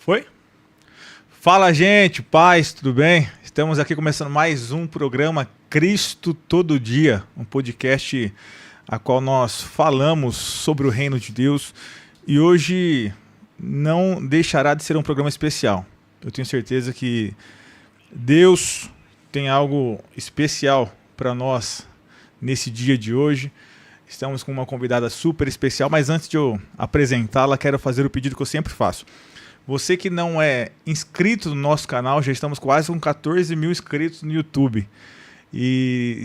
Foi? Fala, gente, paz, tudo bem? Estamos aqui começando mais um programa Cristo Todo Dia, um podcast a qual nós falamos sobre o reino de Deus e hoje não deixará de ser um programa especial. Eu tenho certeza que Deus tem algo especial para nós nesse dia de hoje. Estamos com uma convidada super especial, mas antes de eu apresentá-la, quero fazer o pedido que eu sempre faço. Você que não é inscrito no nosso canal, já estamos quase com 14 mil inscritos no YouTube. E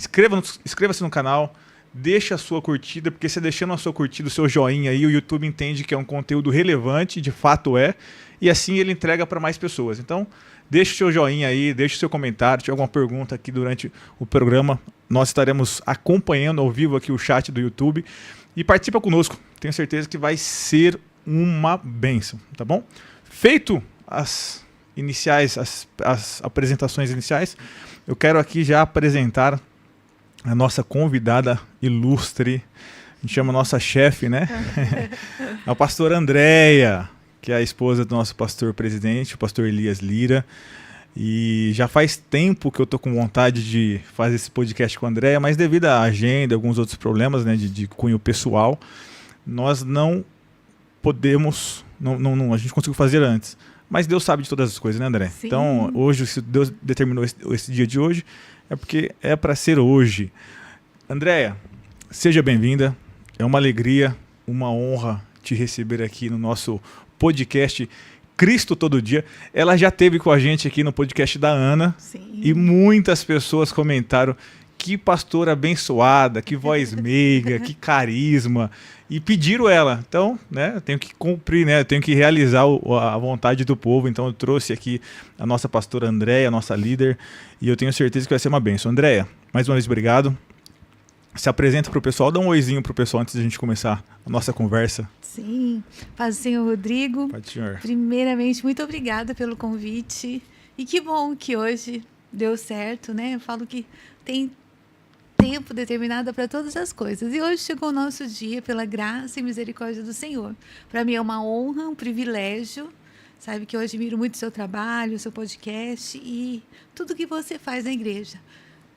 inscreva-se no canal, deixa a sua curtida, porque você deixando a sua curtida, o seu joinha aí, o YouTube entende que é um conteúdo relevante, de fato é, e assim ele entrega para mais pessoas. Então, deixa o seu joinha aí, deixa o seu comentário, se tiver alguma pergunta aqui durante o programa, nós estaremos acompanhando ao vivo aqui o chat do YouTube. E participa conosco, tenho certeza que vai ser uma bênção, tá bom? Feito as apresentações iniciais, eu quero aqui já apresentar a nossa convidada ilustre, a gente chama a nossa chefe, né? A pastora Andréia, que é a esposa do nosso pastor presidente, o pastor Elias Lira. E já faz tempo que eu tô com vontade de fazer esse podcast com a Andréia, mas devido à agenda e alguns outros problemas, né, de cunho pessoal, nós não podemos, a gente conseguiu fazer antes. Mas Deus sabe de todas as coisas, né, André? Sim. Então, hoje, se Deus determinou esse dia de hoje, é porque é para ser hoje. Andréia, seja bem-vinda. É uma alegria, uma honra te receber aqui no nosso podcast Cristo Todo Dia. Ela já esteve com a gente aqui no podcast da Ana. Sim. E muitas pessoas comentaram que pastora abençoada, que voz meiga, que carisma. E pediram ela. Então, né, eu tenho que cumprir, né, eu tenho que realizar a vontade do povo. Então, eu trouxe aqui a nossa pastora Andréia, a nossa líder. E eu tenho certeza que vai ser uma bênção. Andréia, mais uma vez, obrigado. Se apresenta para o pessoal, dá um oizinho para o pessoal antes de a gente começar a nossa conversa. Sim, paz do Senhor, Rodrigo. Paz do Senhor. Primeiramente, muito obrigada pelo convite. E que bom que hoje deu certo, né? Eu falo que tem tempo determinado para todas as coisas. E hoje chegou o nosso dia pela graça e misericórdia do Senhor. Para mim é uma honra, um privilégio. Sabe que eu admiro muito o seu trabalho, o seu podcast e tudo que você faz na igreja.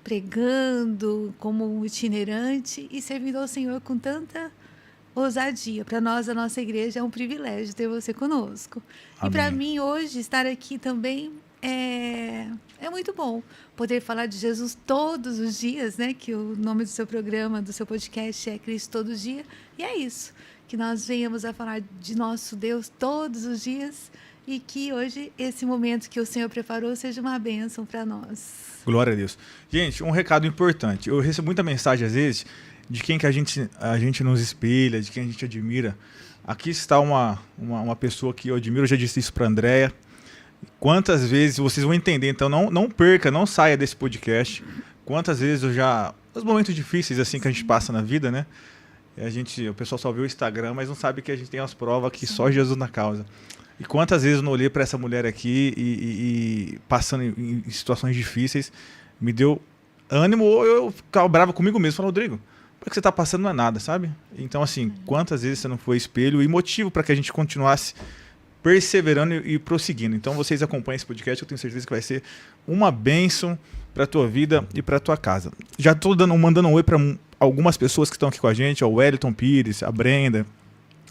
Pregando como um itinerante e servindo ao Senhor com tanta ousadia. Para nós, a nossa igreja, é um privilégio ter você conosco. Amém. E para mim, hoje, estar aqui também é muito bom. Poder falar de Jesus todos os dias, né? Que o nome do seu programa, do seu podcast é Cristo Todo Dia. E é isso. Que nós venhamos a falar de nosso Deus todos os dias e que hoje esse momento que o Senhor preparou seja uma bênção para nós. Glória a Deus. Gente, um recado importante. Eu recebo muita mensagem, às vezes, de quem que a gente nos espelha, de quem a gente admira. Aqui está uma pessoa que eu admiro, eu já disse isso para a Andréia. Quantas vezes, vocês vão entender, então não perca, não saia desse podcast. Quantas vezes os momentos difíceis assim que a gente passa na vida, né? O pessoal só vê o Instagram, mas não sabe que a gente tem as provas que só Jesus na causa. E quantas vezes eu não olhei para essa mulher aqui e passando em situações difíceis, me deu ânimo, ou eu ficava bravo comigo mesmo, falando, Rodrigo, o que você está passando não é nada, sabe? Então, assim, quantas vezes você não foi espelho e motivo para que a gente continuasse perseverando e prosseguindo. Então, vocês acompanhem esse podcast, eu tenho certeza que vai ser uma bênção para a tua vida e para a tua casa. Já estou mandando um oi para algumas pessoas que estão aqui com a gente, o Wellington Pires, a Brenda,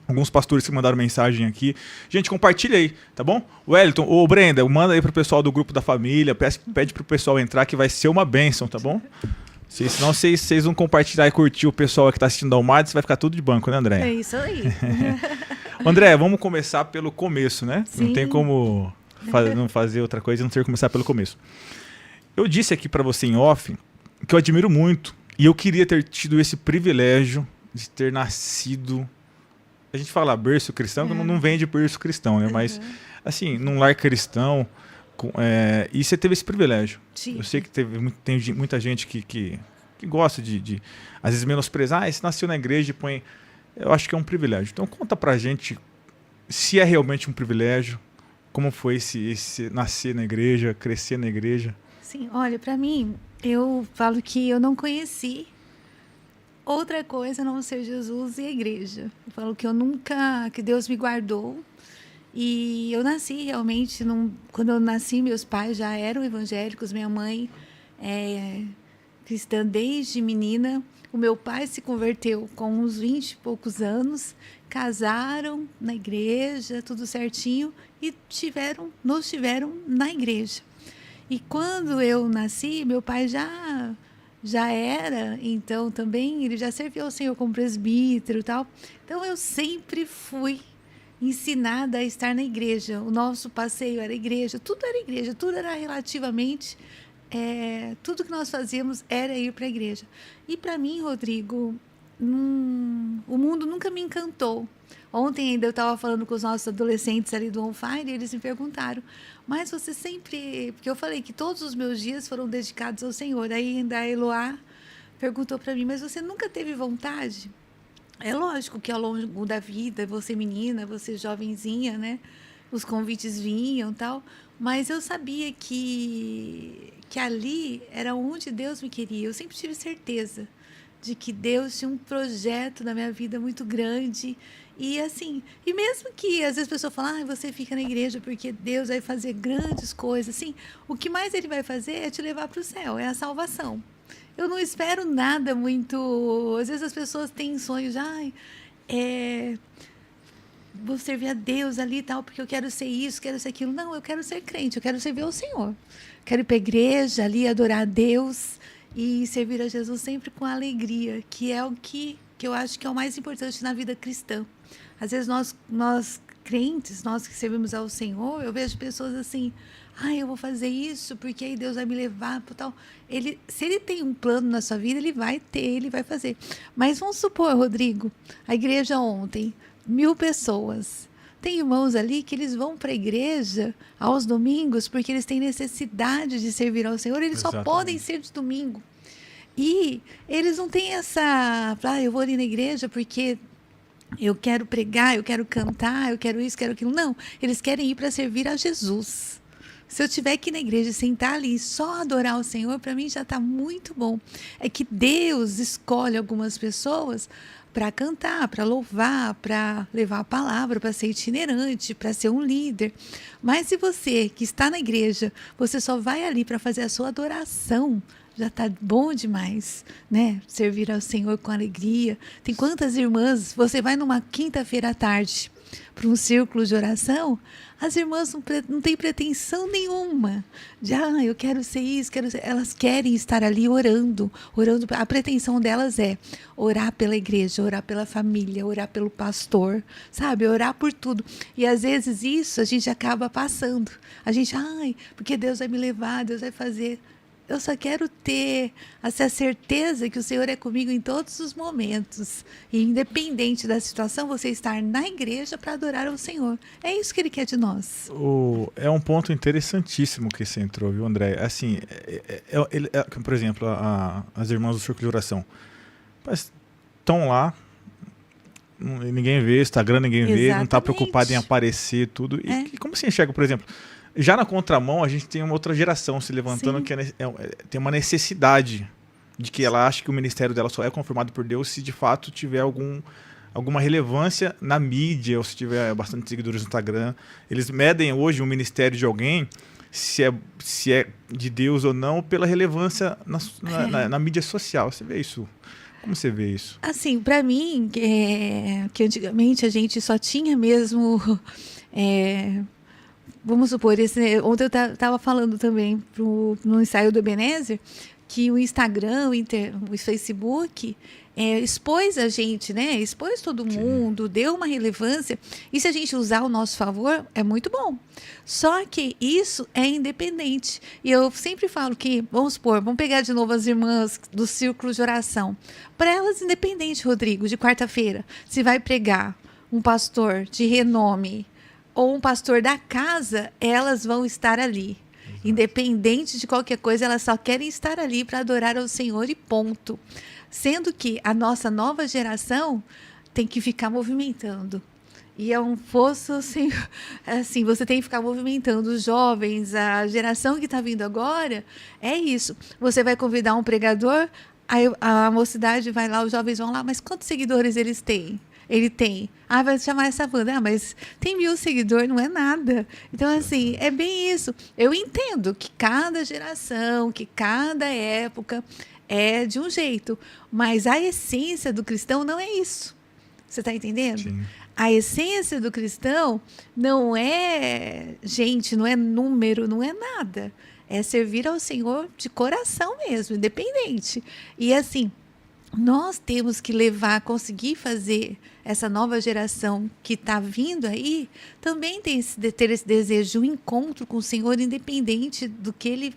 alguns pastores que mandaram mensagem aqui. Gente, compartilha aí, tá bom? Wellington ou Brenda, manda aí pro pessoal do grupo da família, pede pro pessoal entrar que vai ser uma bênção, tá bom? Senão vocês vão compartilhar e curtir o pessoal que tá assistindo da Almada, você vai ficar tudo de banco, né, André? É isso aí. André, vamos começar pelo começo, né? Sim. Não tem como não fazer outra coisa, não ter que começar pelo começo. Eu disse aqui para você em off que eu admiro muito e eu queria ter tido esse privilégio de ter nascido. A gente fala berço cristão, que não vem de berço cristão, né? Mas, assim, num lar cristão, e você teve esse privilégio. Sim. Eu sei que tem muita gente que gosta de, às vezes, menosprezar. Você nasceu na igreja e põe... Eu acho que é um privilégio. Então, conta pra gente se é realmente um privilégio, como foi esse nascer na igreja, crescer na igreja. Sim, olha, para mim, eu falo que eu não conheci outra coisa a não ser Jesus e a igreja. Eu falo que que Deus me guardou E eu nasci realmente, quando eu nasci, meus pais já eram evangélicos, minha mãe é cristã desde menina. O meu pai se converteu com uns 20 e poucos anos, casaram na igreja, tudo certinho, e nos tiveram na igreja. E quando eu nasci, meu pai já era, então também ele já serviu ao Senhor como presbítero e tal. Então eu sempre fui ensinada a estar na igreja. O nosso passeio era igreja, tudo era relativamente, tudo que nós fazíamos era ir para a igreja. E para mim, Rodrigo, o mundo nunca me encantou. Ontem ainda eu estava falando com os nossos adolescentes ali do On Fire, e eles me perguntaram, mas você sempre... Porque eu falei que todos os meus dias foram dedicados ao Senhor. Aí ainda a Eloá perguntou para mim, mas você nunca teve vontade? É lógico que ao longo da vida, você menina, você jovenzinha, né? Os convites vinham e tal, mas eu sabia que ali era onde Deus me queria. Eu sempre tive certeza de que Deus tinha um projeto na minha vida muito grande. E assim, e mesmo que às vezes a pessoa fala, você fica na igreja porque Deus vai fazer grandes coisas, assim, o que mais ele vai fazer é te levar para o céu, é a salvação. Eu não espero nada muito... Às vezes as pessoas têm sonhos, vou servir a Deus ali e tal, porque eu quero ser isso, quero ser aquilo. Não, eu quero ser crente, eu quero servir ao Senhor. Quero ir para a igreja ali, adorar a Deus e servir a Jesus sempre com alegria, que é o que eu acho que é o mais importante na vida cristã. Às vezes nós crentes, nós que servimos ao Senhor, eu vejo pessoas assim, eu vou fazer isso porque aí Deus vai me levar para tal. Se ele tem um plano na sua vida, ele vai fazer. Mas vamos supor, Rodrigo, a igreja ontem, 1.000 pessoas. Tem irmãos ali que eles vão para a igreja aos domingos porque eles têm necessidade de servir ao Senhor, eles Exatamente. só podem ser de domingo. E eles não têm essa... eu vou ali na igreja porque eu quero pregar, eu quero cantar, eu quero isso, quero aquilo. Não, eles querem ir para servir a Jesus. Se eu tiver que ir na igreja e sentar ali e só adorar o Senhor, para mim já está muito bom. É que Deus escolhe algumas pessoas para cantar, para louvar, para levar a palavra, para ser itinerante, para ser um líder. Mas se você que está na igreja, você só vai ali para fazer a sua adoração, já está bom demais, né? Servir ao Senhor com alegria. Tem quantas irmãs, você vai numa quinta-feira à tarde para um círculo de oração, as irmãs não têm pretensão nenhuma de, eu quero ser isso, elas querem estar ali orando. A pretensão delas é orar pela igreja, orar pela família, orar pelo pastor, sabe? Orar por tudo. E às vezes isso a gente acaba passando. A gente, porque Deus vai me levar, Deus vai fazer. Eu só quero ter essa certeza que o Senhor é comigo em todos os momentos. E independente da situação, você estar na igreja para adorar ao Senhor. É isso que Ele quer de nós. É um ponto interessantíssimo que você entrou, viu, André? Assim, por exemplo, as irmãs do Círculo de Oração. Estão lá, ninguém vê, Instagram ninguém vê, Exatamente. não está preocupado em aparecer, tudo. E como você enxerga, por exemplo... Já na contramão, a gente tem uma outra geração se levantando. Sim. Que tem uma necessidade de que ela acha que o ministério dela só é confirmado por Deus se de fato tiver alguma relevância na mídia ou se tiver bastante seguidores no Instagram. Eles medem hoje o ministério de alguém, se é de Deus ou não, pela relevância na mídia social. Você vê isso? Como você vê isso? Assim, para mim, que antigamente a gente só tinha mesmo... Vamos supor, ontem eu estava falando também no ensaio do Ebenezer que o Instagram, o Facebook expôs a gente, né? Expôs todo mundo, deu uma relevância. E se a gente usar ao nosso favor, é muito bom. Só que isso é independente. E eu sempre falo que, vamos pegar de novo as irmãs do círculo de oração. Para elas, independente, Rodrigo, de quarta-feira, se vai pregar um pastor de renome ou um pastor da casa, elas vão estar ali. Exato. Independente de qualquer coisa, elas só querem estar ali para adorar ao Senhor e ponto. Sendo que a nossa nova geração tem que ficar movimentando. E é um fosso, assim, você tem que ficar movimentando os jovens, a geração que está vindo agora, é isso. Você vai convidar um pregador, a mocidade vai lá, os jovens vão lá, mas quantos seguidores eles têm? ele tem? Ah, vai chamar essa banda. Ah, mas tem 1.000 seguidores, não é nada. Então, assim, é bem isso. Eu entendo que cada geração, que cada época é de um jeito, mas a essência do cristão não é isso. Você está entendendo? Sim. A essência do cristão não é gente, não é número, não é nada. É servir ao Senhor de coração mesmo, independente. E assim, nós temos que levar, conseguir fazer essa nova geração que está vindo aí, também ter esse desejo de um encontro com o Senhor, independente do que Ele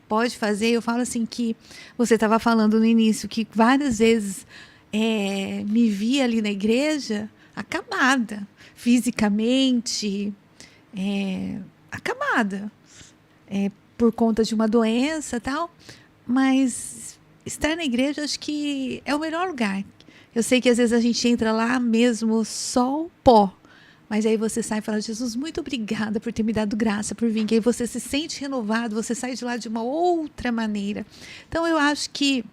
pode fazer. Eu falo assim que você estava falando no início que várias vezes me via ali na igreja acabada, fisicamente, acabada, por conta de uma doença e tal, mas estar na igreja acho que é o melhor lugar. Eu sei que às vezes a gente entra lá mesmo só o pó, mas aí você sai e fala, Jesus, muito obrigada por ter me dado graça, por vir, que aí você se sente renovado, você sai de lá de uma outra maneira. Então eu acho que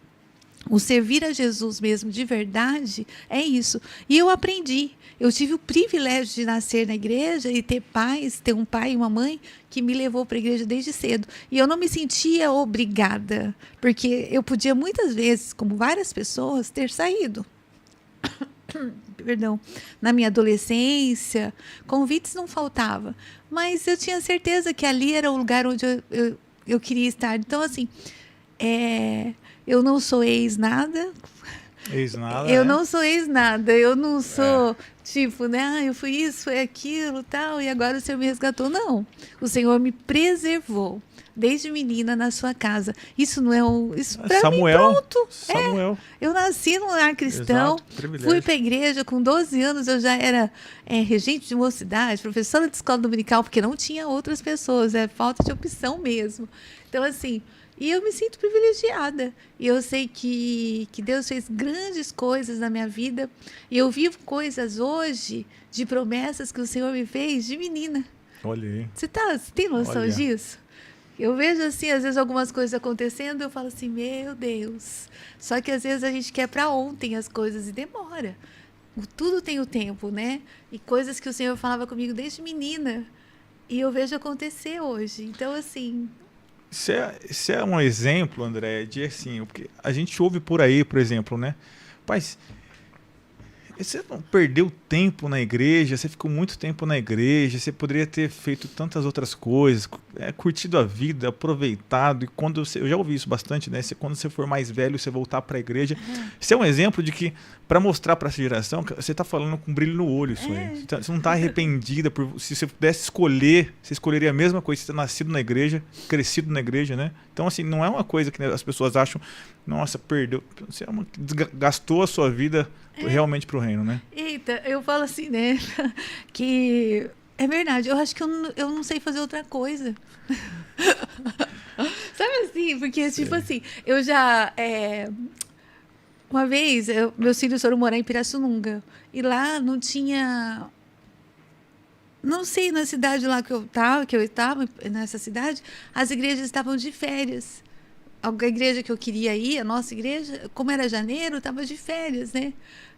o servir a Jesus mesmo de verdade é isso. E eu aprendi. Eu tive o privilégio de nascer na igreja e ter um pai e uma mãe que me levou para a igreja desde cedo. E eu não me sentia obrigada, porque eu podia muitas vezes, como várias pessoas, ter saído. Perdão, na minha adolescência, convites não faltava, mas eu tinha certeza que ali era o lugar onde eu queria estar. Então, assim, eu não sou ex-nada. Ex-nada, Eu não sou ex-nada. Eu não sou, tipo, né? Eu fui isso, foi aquilo, tal, e agora o Senhor me resgatou. Não. O Senhor me preservou desde menina na sua casa. Isso não é isso para mim, pronto. Samuel. Eu nasci num lar cristão. Exato, fui para a igreja com 12 anos, eu já era regente de mocidade, professora de escola dominical, porque não tinha outras pessoas, falta de opção mesmo. Então, assim, e eu me sinto privilegiada. E eu sei que Deus fez grandes coisas na minha vida. E eu vivo coisas hoje de promessas que o Senhor me fez de menina. Olha aí. Você tem noção disso? Eu vejo, assim, às vezes algumas coisas acontecendo, eu falo assim, meu Deus. Só que às vezes a gente quer para ontem as coisas e demora. Tudo tem o tempo, né? E coisas que o Senhor falava comigo desde menina. E eu vejo acontecer hoje. Então, assim... Isso é um exemplo, André, de assim, porque a gente ouve por aí, por exemplo, né? Mas você não perdeu tempo na igreja, você ficou muito tempo na igreja, você poderia ter feito tantas outras coisas, curtido a vida, aproveitado, e quando eu já ouvi isso bastante, né? Quando você for mais velho, você voltar para a igreja. Isso é um exemplo de que, para mostrar para essa geração, você está falando com brilho no olho, isso aí. Você não está arrependida, se você pudesse escolher, você escolheria a mesma coisa, você ter nascido na igreja, crescido na igreja, né? Então, assim, não é uma coisa que as pessoas acham, nossa, perdeu, você gastou a sua vida realmente para o reino, né? Eita, eu falo assim, né? Que é verdade, eu acho que eu não sei fazer outra coisa. Sabe assim? Porque, tipo assim, eu já... uma vez, meus filhos foram morar em Pirassununga. E lá não tinha... Não sei, na cidade lá que eu estava, nessa cidade, as igrejas estavam de férias. A igreja que eu queria ir, a nossa igreja, como era janeiro, estava de férias, né?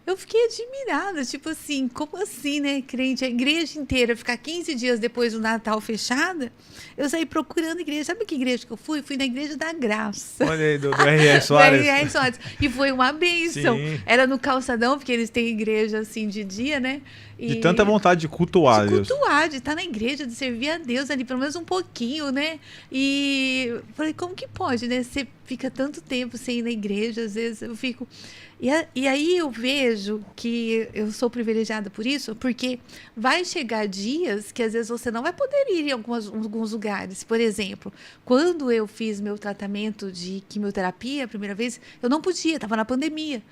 Eu fiquei admirada, tipo assim, como assim, né, crente? A igreja inteira ficar 15 dias depois do Natal fechada, eu saí procurando igreja. Sabe que igreja que eu fui? Fui na Igreja da Graça. Olha aí, do R.R. Soares. Do R.R. Soares. E foi uma bênção. Sim. Era no Calçadão, porque eles têm igreja assim de dia, né? De tanta vontade de cultuar Deus. De cultuar, de estar na igreja, de servir a Deus ali, pelo menos um pouquinho, né? E falei, como que pode, né? Você fica tanto tempo sem ir na igreja, às vezes eu fico... E aí eu vejo que eu sou privilegiada por isso, porque vai chegar dias que às vezes você não vai poder ir em alguns lugares. Por exemplo, quando eu fiz meu tratamento de quimioterapia a primeira vez, eu não podia, estava na pandemia.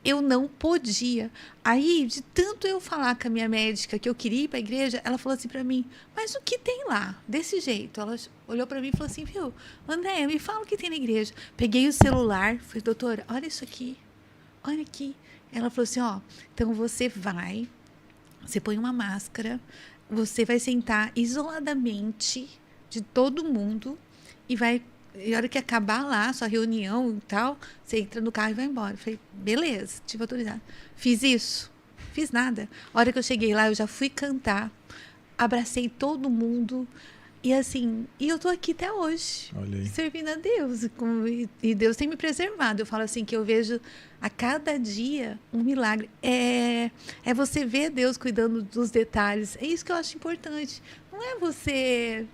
Eu não podia. Aí, de tanto eu falar com a minha médica que eu queria ir para a igreja, ela falou assim para mim, mas o que tem lá? Desse jeito. Ela olhou para mim e falou assim, viu, Andréia, me fala o que tem na igreja. Peguei o celular, falei, doutora, olha isso aqui. Olha aqui. Ela falou assim, então você põe uma máscara, você vai sentar isoladamente de todo mundo e a hora que acabar lá, sua reunião e tal, você entra no carro e vai embora. Eu falei, beleza, tive autorizado. Fiz isso. Fiz nada. A hora que eu cheguei lá, eu já fui cantar, abracei todo mundo. E assim, eu tô aqui até hoje, servindo a Deus. E Deus tem me preservado. Eu falo assim, que eu vejo a cada dia um milagre. É você ver Deus cuidando dos detalhes. É isso que eu acho importante. Não é você...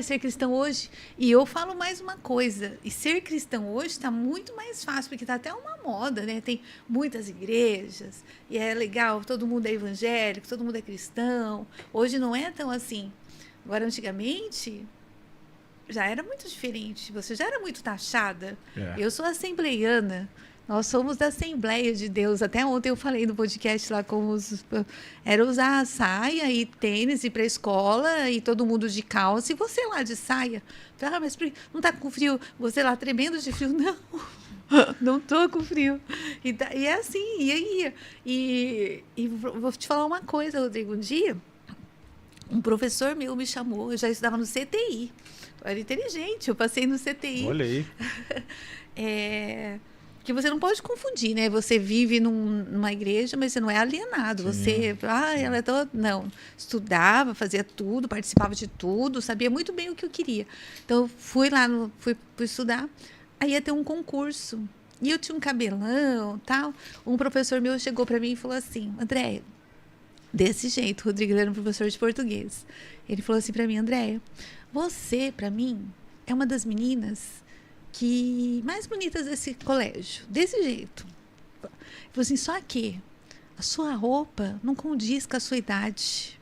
ser cristão hoje... E eu falo mais uma coisa. E ser cristão hoje está muito mais fácil, porque está até uma moda, né? Tem muitas igrejas, e é legal, todo mundo é evangélico, todo mundo é cristão. Hoje não é tão assim. Agora, antigamente, já era muito diferente. Você já era muito taxada. Eu sou assembleiana. Nós somos da Assembleia de Deus. Até ontem eu falei no podcast lá como era usar saia e tênis e ir para a escola e todo mundo de calça. E você lá de saia. Mas não está com frio? Você lá tremendo de frio? Não. Não estou com frio. E é assim. E vou te falar uma coisa, Rodrigo. Um dia... um professor meu me chamou, eu já estudava no CTI. Eu era inteligente, eu passei no CTI. Olha aí. Que você não pode confundir, né? Você vive numa igreja, mas você não é alienado. Você, ela é toda... Não, estudava, fazia tudo, participava de tudo, sabia muito bem o que eu queria. Então, fui estudar, aí ia ter um concurso. E eu tinha um cabelão, tal. Um professor meu chegou para mim e falou assim, Andréia, desse jeito, o Rodrigo era um professor de português. Ele falou assim para mim, Andréia, você, para mim, é uma das meninas mais bonitas desse colégio. Desse jeito. Ele falou assim, só que a sua roupa não condiz com a sua idade.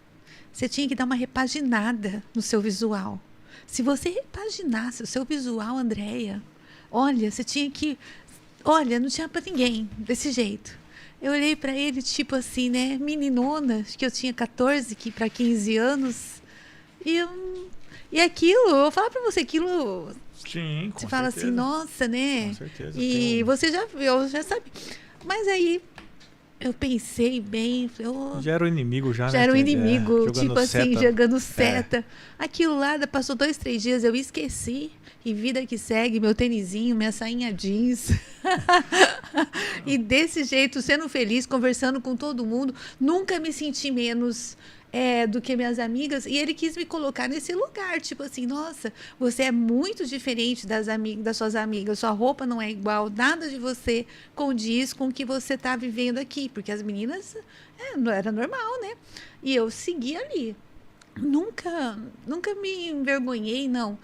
Você tinha que dar uma repaginada no seu visual. Se você repaginasse o seu visual, Andréia, olha, você tinha que... Olha, não tinha para ninguém, desse jeito. Eu olhei para ele, tipo assim, né? Meninona, acho que eu tinha 14 para 15 anos. E aquilo, eu vou falar para você, aquilo... Sim, com você fala certeza. assim, nossa, né? Com certeza. E você já sabe. Mas aí, eu pensei bem... Já era o inimigo, já, né? Já era o inimigo, tipo assim, jogando seta. Aquilo lá, passou 2, 3 dias, eu esqueci. E vida que segue, meu tênisinho, minha sainha jeans. E desse jeito, sendo feliz, conversando com todo mundo, nunca me senti menos do que minhas amigas. E ele quis me colocar nesse lugar, tipo assim, nossa, você é muito diferente das suas amigas, sua roupa não é igual, nada de você condiz com o que você está vivendo aqui. Porque as meninas, não era normal, né? E eu segui ali. Nunca me envergonhei, não.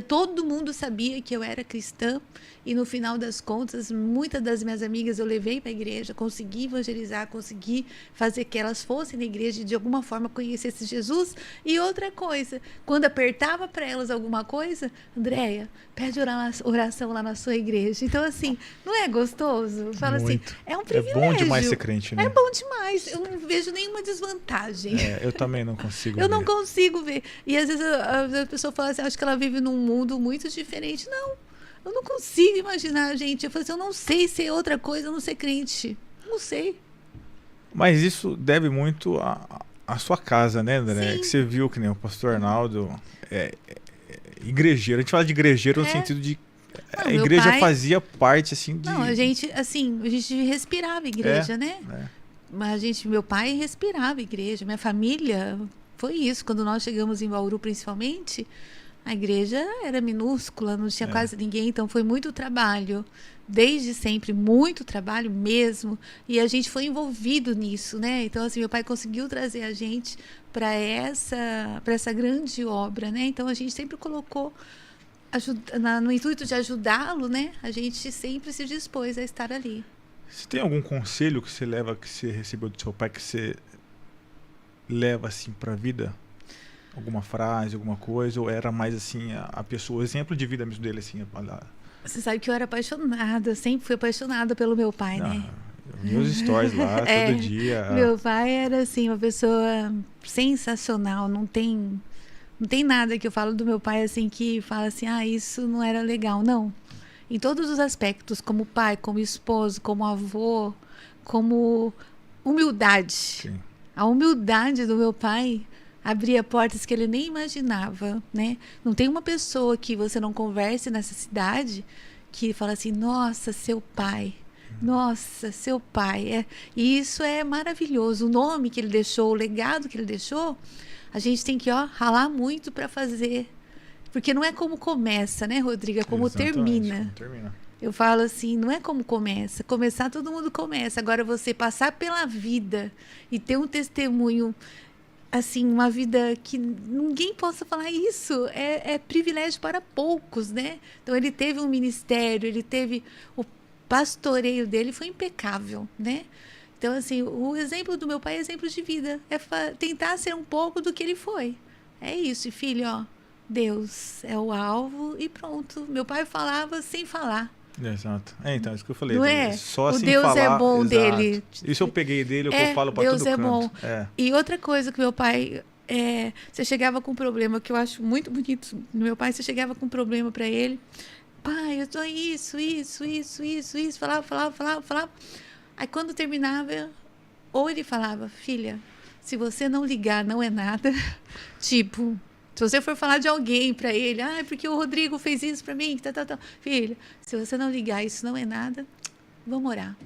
Todo mundo sabia que eu era cristã e no final das contas, muitas das minhas amigas eu levei para a igreja, consegui evangelizar, consegui fazer que elas fossem na igreja e de alguma forma conhecessem Jesus. E outra coisa, quando apertava para elas alguma coisa, Andréia, pede oração lá na sua igreja. Então assim, não é gostoso? Fala assim, é um privilégio. É bom demais ser crente, né? É bom demais. Eu não vejo nenhuma desvantagem. Eu também não consigo Eu não consigo ver. E às vezes a pessoa fala assim, acho que ela vive num mundo muito diferente. Não, eu não consigo imaginar, gente. Eu falo assim, eu não sei ser outra coisa, eu não ser crente. Não sei. Mas isso deve muito à sua casa, né, André? Sim. Que você viu que nem o pastor Arnaldo igrejeiro. A gente fala de igrejeiro no sentido de... a igreja fazia parte, assim, de... Não, a gente respirava igreja, né? Mas meu pai respirava igreja. Minha família... Foi isso, quando nós chegamos em Bauru, principalmente, a igreja era minúscula, não tinha quase ninguém, então foi muito trabalho, desde sempre, muito trabalho mesmo, e a gente foi envolvido nisso, né? Então, assim, meu pai conseguiu trazer a gente para essa grande obra, né? Então, a gente sempre colocou, no intuito de ajudá-lo, né? A gente sempre se dispôs a estar ali. Você tem algum conselho que você recebeu do seu pai, que você leva assim para a vida? Alguma frase, alguma coisa? Ou era mais assim a pessoa, o exemplo de vida mesmo dele, assim? Você sabe que eu era apaixonada, sempre fui apaixonada pelo meu pai, né? Meus stories lá, todo dia. Meu pai era assim, uma pessoa sensacional. Não tem nada que eu falo do meu pai assim que fala assim, isso não era legal, não. Em todos os aspectos, como pai, como esposo, como avô, como humildade. Sim. A humildade do meu pai abria portas que ele nem imaginava, né? Não tem uma pessoa que você não converse nessa cidade que fala assim, nossa, seu pai, Nossa, seu pai. E isso é maravilhoso. O nome que ele deixou, o legado que ele deixou, a gente tem que ralar muito para fazer. Porque não é como começa, né, Rodrigo? É como termina. Como termina. Eu falo assim, não é como começa. Começar, todo mundo começa. Agora, você passar pela vida e ter um testemunho, assim, uma vida que ninguém possa falar isso, é privilégio para poucos, né? Então, ele teve um ministério, ele teve... O pastoreio dele foi impecável, né? Então, assim, o exemplo do meu pai é exemplo de vida. É tentar ser um pouco do que ele foi. É isso. E, filho, Deus é o alvo e pronto. Meu pai falava sem falar. Exato. Então, isso que eu falei. Não é? Só o assim Deus falar, é bom exato. dele. Isso eu peguei dele, é o que eu falo para todo Deus é canto. bom. E outra coisa que meu pai... você chegava com um problema que eu acho muito bonito no meu pai. Você chegava com um problema para ele. Pai, eu tô isso. Falava. Aí, quando terminava, ou ele falava, filha, se você não ligar, não é nada. Tipo... Se você for falar de alguém para ele, porque o Rodrigo fez isso para mim, filha, se você não ligar, isso não é nada, vamos orar.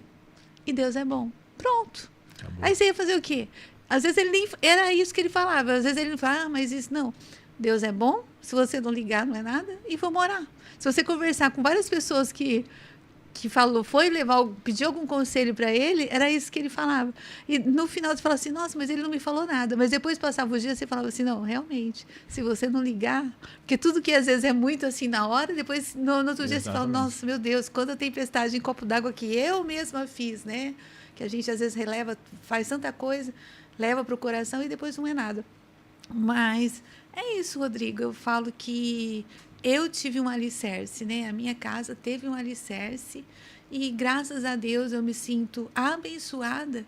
E Deus é bom. Pronto. Aí você ia fazer o quê? Às vezes ele nem era isso que ele falava, às vezes ele não falava, mas isso não. Deus é bom, se você não ligar, não é nada, e vamos orar. Se você conversar com várias pessoas que pediu algum conselho para ele, era isso que ele falava. E no final você fala assim, nossa, mas ele não me falou nada. Mas depois passava os dias, você falava assim, não, realmente, se você não ligar, porque tudo que às vezes é muito assim na hora, depois no outro dia você fala, nossa, meu Deus, quanta tempestade em copo d'água que eu mesma fiz, né? Que a gente às vezes releva, faz tanta coisa, leva para o coração e depois não é nada. Mas é isso, Rodrigo, eu falo que eu tive um alicerce, né? A minha casa teve um alicerce e, graças a Deus, eu me sinto abençoada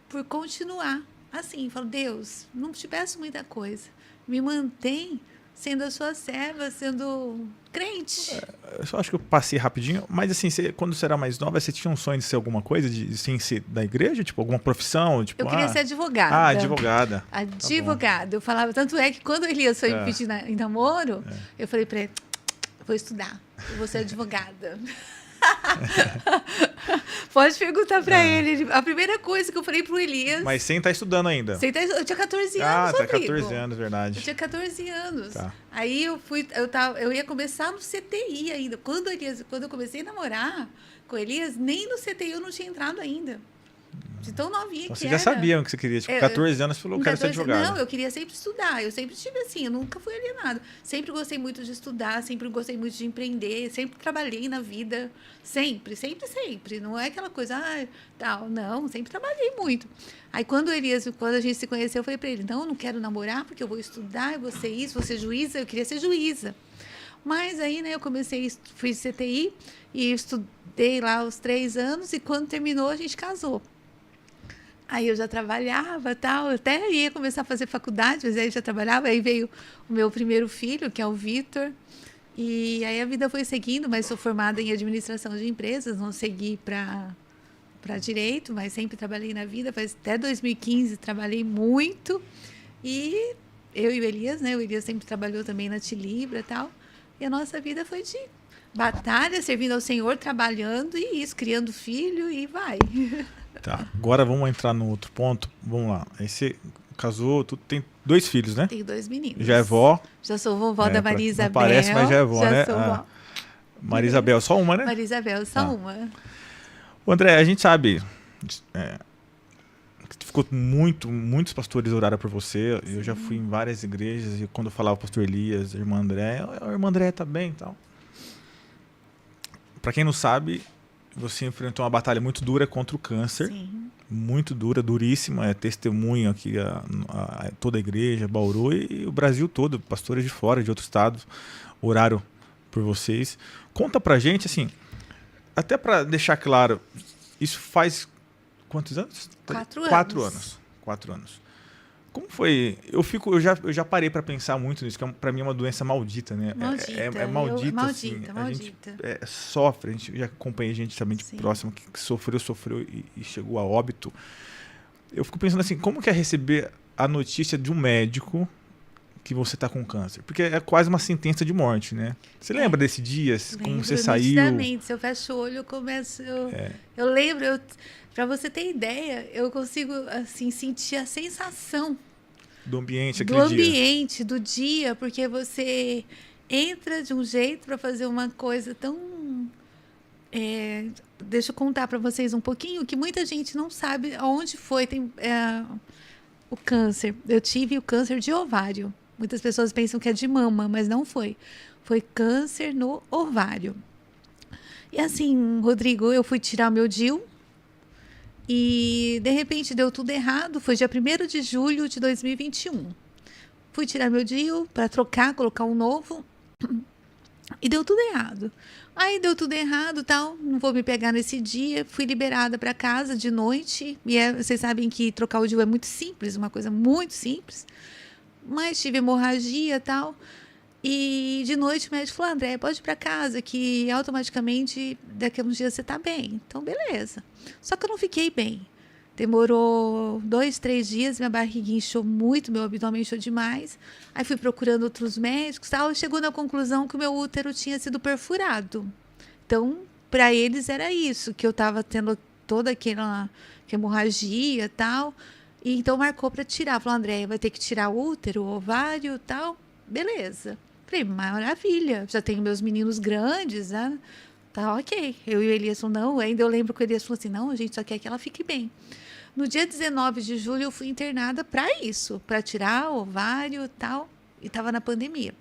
por continuar assim. Falo, Deus, não te peço muita coisa. Me mantém sendo a sua serva, sendo crente. Eu só acho que eu passei rapidinho, mas assim, quando você era mais nova, você tinha um sonho de ser alguma coisa, de sem ser da igreja? Tipo, alguma profissão? Tipo, eu queria ser advogada. Advogada. Advogada. Tá, eu falava, tanto é que quando o Elias foi me pedir em namoro, eu falei para ele, vou estudar, eu vou ser advogada. Pode perguntar para ele. A primeira coisa que eu falei pro Elias... Mas sem estar estudando ainda. Eu tinha 14 anos, tá, 14 anos, verdade. Eu tinha 14 anos. Tá. Aí eu ia começar no CTI ainda. Quando eu comecei a namorar com o Elias, nem no CTI eu não tinha entrado ainda. De tão novinha então, que você era. já sabia o que você queria. Tipo, 14 anos, você falou, quero ser advogada. Não, eu queria sempre estudar. Eu sempre tive assim, eu nunca fui alienada. Sempre gostei muito de estudar, sempre gostei muito de empreender, sempre trabalhei na vida. Sempre. Não é aquela coisa, tal. Não, sempre trabalhei muito. Aí, quando a gente se conheceu, eu falei para ele, não, eu não quero namorar, porque eu vou estudar, eu vou ser isso, vou ser juíza. Eu queria ser juíza. Mas aí, né, fui CTI e estudei lá os 3 anos e quando terminou, a gente casou. Aí eu já trabalhava, tal, até ia começar a fazer faculdade, mas aí já trabalhava, aí veio o meu primeiro filho, que é o Vitor, e aí a vida foi seguindo, mas sou formada em administração de empresas, não segui para direito, mas sempre trabalhei na vida, até 2015 trabalhei muito, e eu e o Elias, né, o Elias sempre trabalhou também na Tilibra e tal, e a nossa vida foi de batalha, servindo ao Senhor, trabalhando e isso, criando filho e vai. Tá, agora vamos entrar no outro ponto. Vamos lá. Aí você casou, tu tem 2 filhos, né? Tenho 2 meninos. Já é vó? Já sou vovó da Maria Isabel. Não parece, mas já é vó, já né? Sou vó. Maria Isabel, só uma, né? Maria Isabel, só uma. O André, a gente sabe que ficou muitos pastores oraram por você. Sim. Eu já fui em várias igrejas e quando eu falava pastor Elias, irmã André, a irmã André tá bem e tal. Pra quem não sabe, você enfrentou uma batalha muito dura contra o câncer. Sim. Muito dura, duríssima. É testemunho aqui a toda a igreja, Bauru e o Brasil todo. Pastores de fora, de outros estados, oraram por vocês. Conta pra gente, assim, até pra deixar claro, isso faz quantos anos? 4 anos. 4 anos. 4 anos. Como foi? Eu já parei para pensar muito nisso, que pra mim é uma doença maldita, né? Maldita. É maldita, assim. Maldita. A gente sofre, a gente já acompanha gente também de próximo que sofreu e chegou a óbito. Eu fico pensando assim, como que é receber a notícia de um médico que você está com câncer? Porque é quase uma sentença de morte, né? Você lembra desse dia? Como você saiu? Nitidamente. Se eu fecho o olho, eu começo... Eu lembro, para você ter ideia, eu consigo assim, sentir a sensação do ambiente, do ambiente, do dia, porque você entra de um jeito para fazer uma coisa tão... deixa eu contar para vocês um pouquinho, que muita gente não sabe aonde foi o câncer. Eu tive o câncer de ovário. Muitas pessoas pensam que é de mama, mas não foi. Foi câncer no ovário. E assim, Rodrigo, eu fui tirar meu DIU e, de repente, deu tudo errado. Foi dia 1º de julho de 2021. Fui tirar meu DIU para trocar, colocar um novo e deu tudo errado. Aí deu tudo errado, tal, não vou me pegar nesse dia. Fui liberada para casa de noite. E vocês sabem que trocar o DIU é muito simples, uma coisa muito simples. Mas tive hemorragia e tal. E de noite o médico falou, André, pode ir para casa, que automaticamente daqui a uns dias você está bem. Então, beleza. Só que eu não fiquei bem. Demorou 2, 3 dias, minha barriguinha inchou muito, meu abdômen inchou demais. Aí fui procurando outros médicos, tal, e chegou na conclusão que o meu útero tinha sido perfurado. Então, para eles era isso, que eu estava tendo toda aquela hemorragia e tal. E então marcou para tirar. Falou, André, vai ter que tirar o útero, o ovário e tal. Beleza. Falei, maravilha, já tenho meus meninos grandes, né? Tá ok. Eu e o Elias não, ainda eu lembro que o Elias falou assim, não, a gente só quer que ela fique bem. No dia 19 de julho eu fui internada para isso, para tirar o ovário e tal, e estava na pandemia.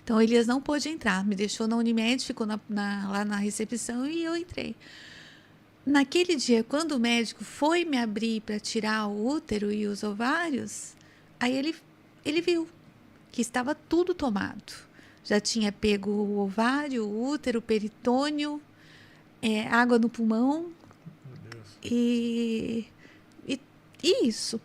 Então o Elias não pôde entrar, me deixou na Unimed, ficou lá na recepção e eu entrei. Naquele dia, quando o médico foi me abrir para tirar o útero e os ovários, aí ele viu que estava tudo tomado. Já tinha pego o ovário, o útero, o peritônio, água no pulmão. E isso.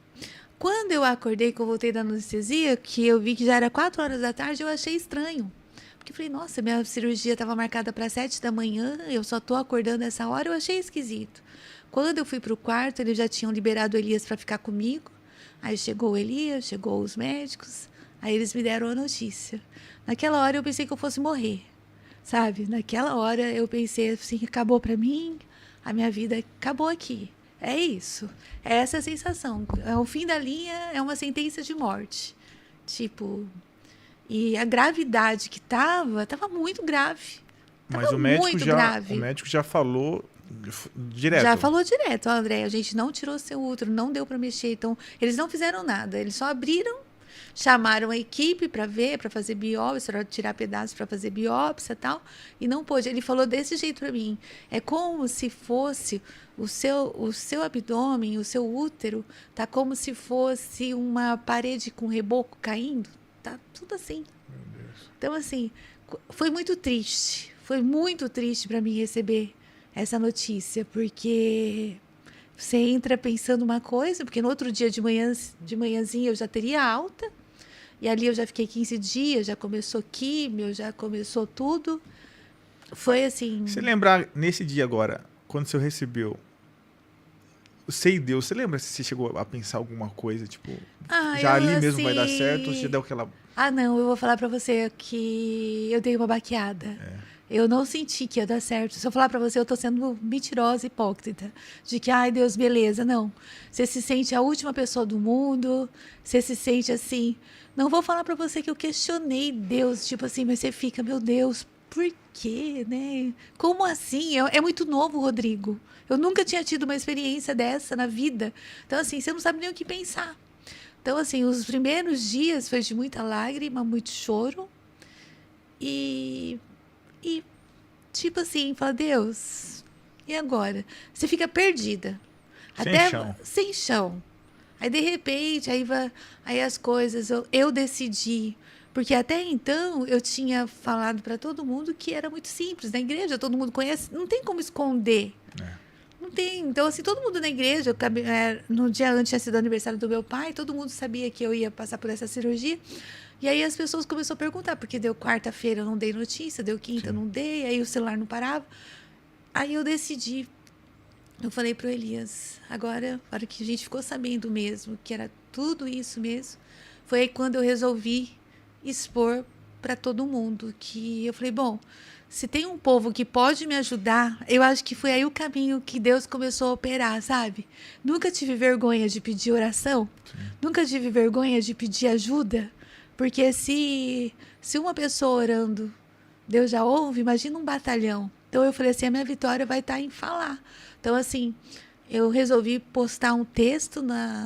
Quando eu acordei, que eu voltei da anestesia, que eu vi que já era 4 horas da tarde, eu achei estranho. Porque falei, nossa, minha cirurgia estava marcada para 7 da manhã, eu só estou acordando essa hora, eu achei esquisito. Quando eu fui para o quarto, eles já tinham liberado o Elias para ficar comigo. Aí chegou o Elias, chegou os médicos. Aí eles me deram a notícia. Naquela hora eu pensei que eu fosse morrer, sabe? Naquela hora eu pensei assim, acabou para mim, a minha vida acabou aqui. É isso. É essa a sensação. O fim da linha é uma sentença de morte. Tipo, e a gravidade que tava muito grave. Mas o médico já falou direto. Já falou direto, André, a gente não tirou seu útero, não deu para mexer. Então, eles não fizeram nada, eles só abriram. Chamaram a equipe para ver, para fazer biópsia, para tirar pedaços para fazer biópsia e tal, e não pôde. Ele falou desse jeito para mim. É como se fosse o seu abdômen, o seu útero, tá como se fosse uma parede com reboco caindo. Tá tudo assim. Meu Deus. Então, assim, foi muito triste para mim receber essa notícia, porque você entra pensando uma coisa, porque no outro dia de manhãzinha eu já teria alta, e ali eu já fiquei 15 dias, já começou químio, já começou tudo. Foi assim... Você lembrar, nesse dia agora, quando você recebeu, você e Deus, você lembra se você chegou a pensar alguma coisa, tipo, já ali mesmo vai dar certo, ou você deu aquela... não, eu vou falar pra você que eu dei uma baqueada. Eu não senti que ia dar certo. Se eu falar pra você, eu tô sendo mentirosa, hipócrita. De que, ai, Deus, beleza. Não. Você se sente a última pessoa do mundo. Você se sente assim... Não vou falar pra você que eu questionei Deus. Tipo assim, mas você fica, meu Deus, por quê, né? Como assim? É muito novo, Rodrigo. Eu nunca tinha tido uma experiência dessa na vida. Então, assim, você não sabe nem o que pensar. Então, assim, os primeiros dias foi de muita lágrima, muito choro. E tipo assim, fala, Deus, e agora? Você fica perdida. Sem chão. Aí, de repente, aí as coisas, eu decidi. Porque até então, eu tinha falado para todo mundo que era muito simples. Na igreja, todo mundo conhece, não tem como esconder. Não tem. Então, assim, todo mundo na igreja, no dia antes tinha sido o aniversário do meu pai, todo mundo sabia que eu ia passar por essa cirurgia. E aí as pessoas começaram a perguntar, porque deu quarta-feira, eu não dei notícia, deu quinta, eu não dei, aí o celular não parava. Aí eu decidi, eu falei pro Elias, agora, a hora que a gente ficou sabendo mesmo, que era tudo isso mesmo, foi aí quando eu resolvi expor para todo mundo. Que eu falei, bom, se tem um povo que pode me ajudar, eu acho que foi aí o caminho que Deus começou a operar, sabe? Nunca tive vergonha de pedir oração, nunca tive vergonha de pedir ajuda, porque se uma pessoa orando, Deus já ouve, imagina um batalhão. Então eu falei assim, a minha vitória vai estar em falar. Então assim, eu resolvi postar um texto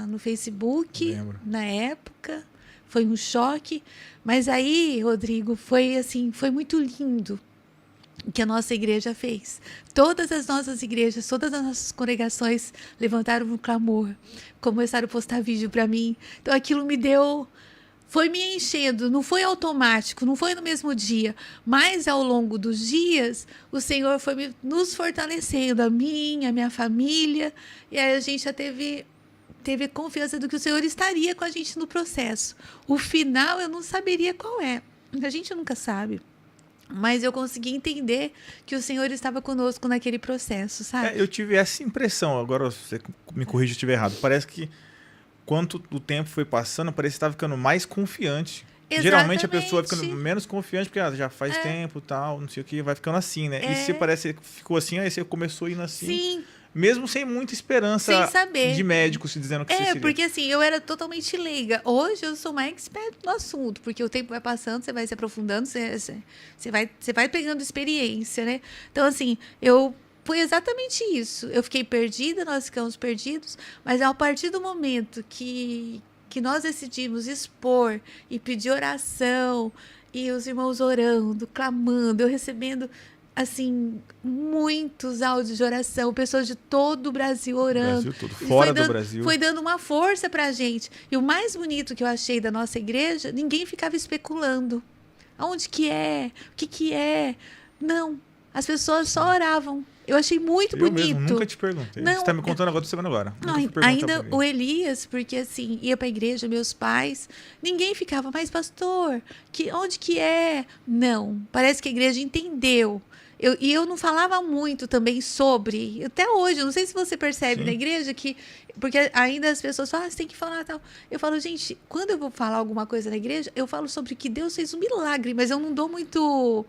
no Facebook, na época, foi um choque, mas aí, Rodrigo, foi assim, foi muito lindo o que a nossa igreja fez. Todas as nossas igrejas, todas as nossas congregações levantaram um clamor, começaram a postar vídeo para mim. Então aquilo me deu, foi me enchendo, não foi automático, não foi no mesmo dia, mas ao longo dos dias, o Senhor foi nos fortalecendo, a minha família, e aí a gente já teve confiança do que o Senhor estaria com a gente no processo. O final eu não saberia qual é, a gente nunca sabe. Mas eu consegui entender que o Senhor estava conosco naquele processo, sabe? Eu tive essa impressão, agora você me corrija se eu estiver errado. Parece que quanto o tempo foi passando, parece que estava ficando mais confiante. Exatamente. Geralmente a pessoa fica menos confiante, porque já faz tempo e tal, não sei o que, vai ficando assim, né? E se parece que ficou assim, aí você começou indo assim. Sim. Mesmo sem muita esperança sem saber. De médico se dizendo que você seria. Porque assim, eu era totalmente leiga. Hoje eu sou mais expert no assunto, porque o tempo vai passando, você vai se aprofundando, você vai pegando experiência, né? Então assim, foi exatamente isso. Eu fiquei perdida, nós ficamos perdidos, mas a partir do momento que nós decidimos expor e pedir oração, e os irmãos orando, clamando, eu recebendo assim, muitos áudios de oração, pessoas de todo o Brasil orando. Brasil todo, fora do Brasil. Foi dando uma força pra gente. E o mais bonito que eu achei da nossa igreja, ninguém ficava especulando. Aonde que é? O que é? Não. As pessoas só oravam. Eu achei muito bonito. Eu mesmo nunca te perguntei. Não, você está me contando agora, você vai agora. Não, ainda o Elias, porque assim, ia para a igreja, meus pais, ninguém ficava, mas pastor, onde que é? Não, parece que a igreja entendeu. E eu não falava muito também sobre, até hoje, eu não sei se você percebe na igreja, porque ainda as pessoas falam, você tem que falar tal. Eu falo, gente, quando eu vou falar alguma coisa na igreja, eu falo sobre que Deus fez um milagre, mas eu não dou muito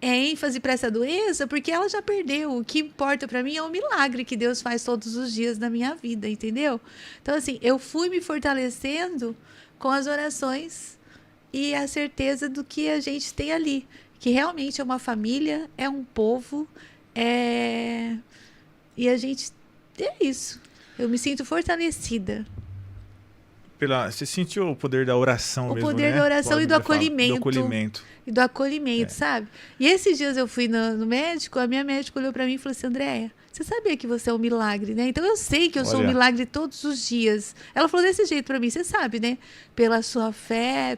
ênfase para essa doença, porque ela já perdeu. O que importa para mim é o milagre que Deus faz todos os dias na minha vida, entendeu? Então, assim, eu fui me fortalecendo com as orações e a certeza do que a gente tem ali. Que realmente é uma família, é um povo, e a gente é isso. Eu me sinto fortalecida. Você sentiu o poder da oração mesmo, né? O poder da oração e do acolhimento. Do acolhimento. E do acolhimento, sabe? E esses dias eu fui no médico, a minha médica olhou para mim e falou assim, Andréia, você sabia que você é um milagre, né? Então eu sei que eu sou um milagre todos os dias. Ela falou desse jeito para mim, você sabe, né? Pela sua fé,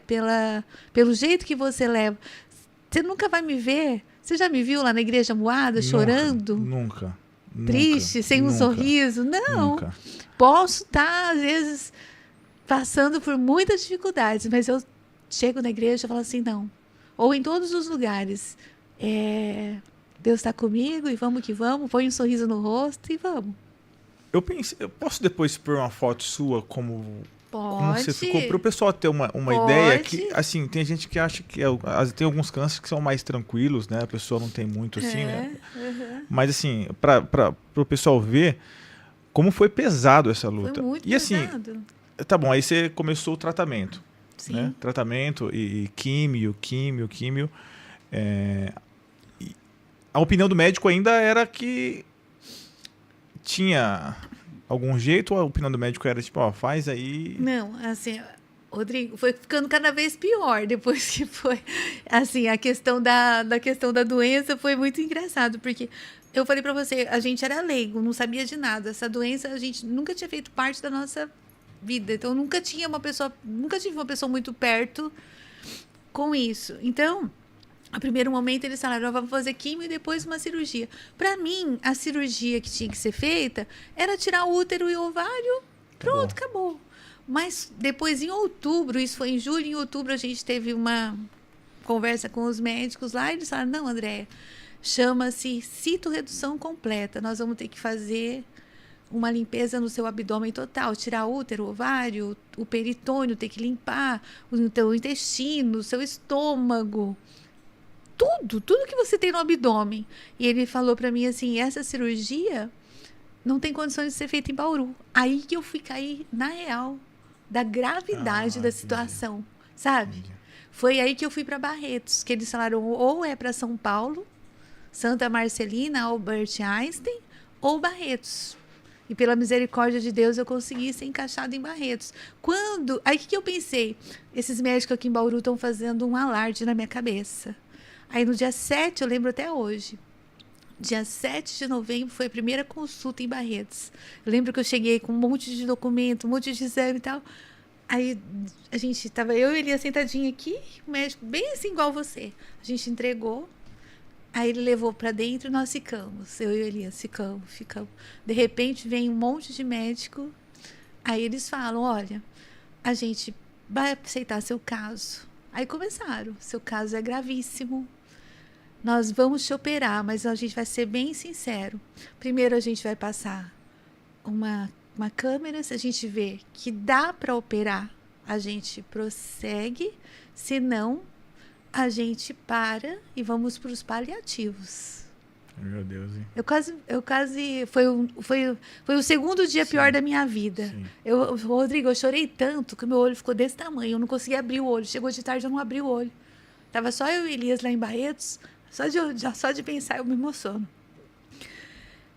pelo jeito que você leva. Você nunca vai me ver. Você já me viu lá na igreja moada, chorando? Nunca. Triste, sem um sorriso? Não. Nunca. Posso estar, às vezes, passando por muitas dificuldades, mas eu chego na igreja e falo assim, não. Ou em todos os lugares. Deus está comigo e vamos que vamos. Põe um sorriso no rosto e vamos. Eu posso depois pôr uma foto sua como você ficou, para o pessoal ter uma ideia que, assim, tem gente que acha que tem alguns cânceres que são mais tranquilos, né? A pessoa não tem muito assim, né? Mas assim, para o pessoal ver como foi pesado essa luta. Foi muito pesado. Assim, tá bom, aí você começou o tratamento. Sim. Né? Tratamento e químio. A opinião do médico ainda era que tinha algum jeito, ou a opinião do médico era tipo, faz aí... Não, assim, Rodrigo, foi ficando cada vez pior depois que foi, assim, a questão da doença foi muito engraçado, porque eu falei pra você, a gente era leigo, não sabia de nada, essa doença a gente nunca tinha feito parte da nossa vida, então nunca tive uma pessoa muito perto com isso, então... No primeiro momento, eles falaram, vamos fazer químio e depois uma cirurgia. Para mim, a cirurgia que tinha que ser feita era tirar o útero e o ovário. Pronto, acabou. Mas depois, em outubro, isso foi em julho, em outubro, a gente teve uma conversa com os médicos lá e eles falaram, não, Andréia, chama-se citorredução completa. Nós vamos ter que fazer uma limpeza no seu abdômen total, tirar útero, ovário, o peritônio, ter que limpar o teu intestino, o seu estômago, tudo que você tem no abdômen. E ele falou para mim assim, essa cirurgia não tem condições de ser feita em Bauru. Aí que eu fui cair na real da gravidade da situação, sabe? Entendi. Foi aí que eu fui para Barretos, que eles falaram ou é para São Paulo, Santa Marcelina, Albert Einstein, ou Barretos. E pela misericórdia de Deus eu consegui ser encaixada em Barretos. Aí o que eu pensei? Esses médicos aqui em Bauru estão fazendo um alarde na minha cabeça. Aí no dia 7, eu lembro até hoje, dia 7 de novembro foi a primeira consulta em Barretos. Eu lembro que eu cheguei com um monte de documento, um monte de exame e tal. Aí a gente tava, eu e ele sentadinho aqui, o médico bem assim igual você. A gente entregou, aí ele levou para dentro e nós ficamos. Eu e o Elias ficamos. De repente vem um monte de médico, aí eles falam, olha, a gente vai aceitar seu caso. Aí começaram, seu caso é gravíssimo, nós vamos te operar, mas a gente vai ser bem sincero. Primeiro a gente vai passar uma câmera, se a gente vê que dá para operar, a gente prossegue, se não, a gente para e vamos para os paliativos. Meu Deus, hein? Eu quase foi o segundo dia pior da minha vida. Rodrigo, eu chorei tanto que o meu olho ficou desse tamanho, eu não conseguia abrir o olho. Chegou de tarde, eu não abri o olho. Tava só eu e Elias lá em Barretos, só de pensar eu me emociono.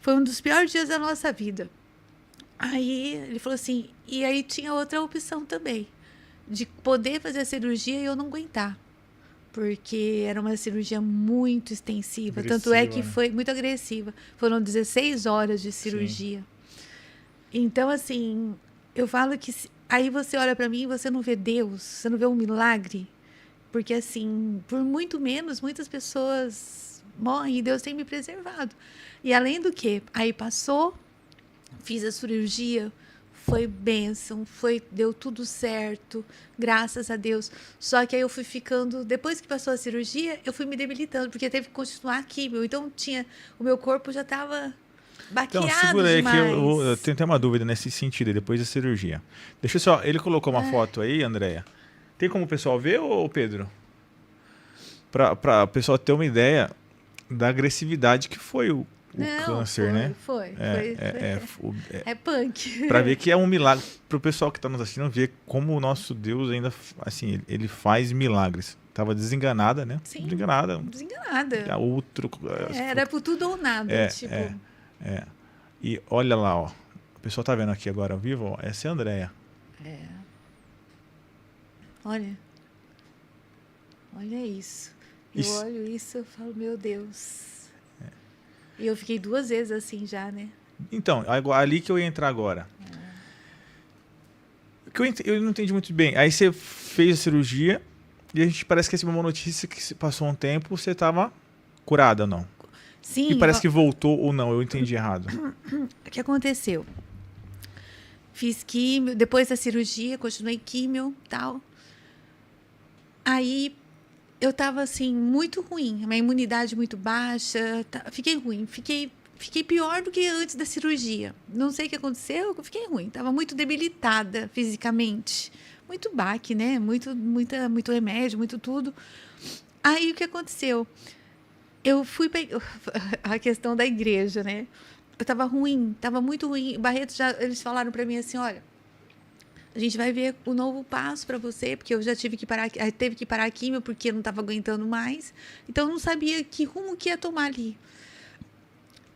Foi um dos piores dias da nossa vida. Aí ele falou assim, e aí tinha outra opção também, de poder fazer a cirurgia e eu não aguentar. Porque era uma cirurgia muito extensiva. Tanto é que foi muito agressiva. Foram 16 horas de cirurgia. Sim. Então, assim, eu falo que aí você olha para mim e você não vê Deus, você não vê um milagre. Porque, assim, por muito menos, muitas pessoas morrem e Deus tem me preservado. E além do que, aí passou, fiz a cirurgia, foi bênção, deu tudo certo, graças a Deus. Só que aí eu fui ficando, depois que passou a cirurgia, eu fui me debilitando, porque teve que continuar a químio. Então o meu corpo já estava baqueado demais. Então, segura aí que eu tenho até uma dúvida nesse sentido, depois da cirurgia. Deixa eu só, ele colocou uma foto aí, Andréia. Tem como o pessoal ver, ou Pedro? Para o pessoal ter uma ideia da agressividade que foi o câncer, né? Foi punk. Para ver que é um milagre. Para o pessoal que está nos assistindo ver como o nosso Deus ainda, assim, ele faz milagres. Tava desenganada, né? Sim, desenganada. A outro, era por tudo ou nada, tipo. E olha lá, ó. O pessoal tá vendo aqui agora ao vivo, ó. Essa é a Andréia. Olha isso. Eu olho isso e falo, meu Deus. E eu fiquei 2 vezes assim já, né? Então, ali que eu ia entrar agora. Eu não entendi muito bem. Aí você fez a cirurgia e a gente parece que recebeu uma notícia que se passou um tempo, você estava curada ou não? Sim. E parece que voltou ou não, eu entendi errado. O que aconteceu? Fiz químio, depois da cirurgia, continuei químio e tal. Aí eu estava assim, muito ruim, minha imunidade muito baixa, fiquei ruim, fiquei pior do que antes da cirurgia. Não sei o que aconteceu, eu fiquei ruim, estava muito debilitada fisicamente. Muito baque, né? Muito remédio, muito tudo. Aí o que aconteceu? Eu fui a questão da igreja, né? Eu estava ruim, estava muito ruim. Barretos eles falaram para mim assim, olha, a gente vai ver o novo passo para você, porque eu já teve que parar a químio porque eu não estava aguentando mais. Então eu não sabia que rumo que ia tomar ali.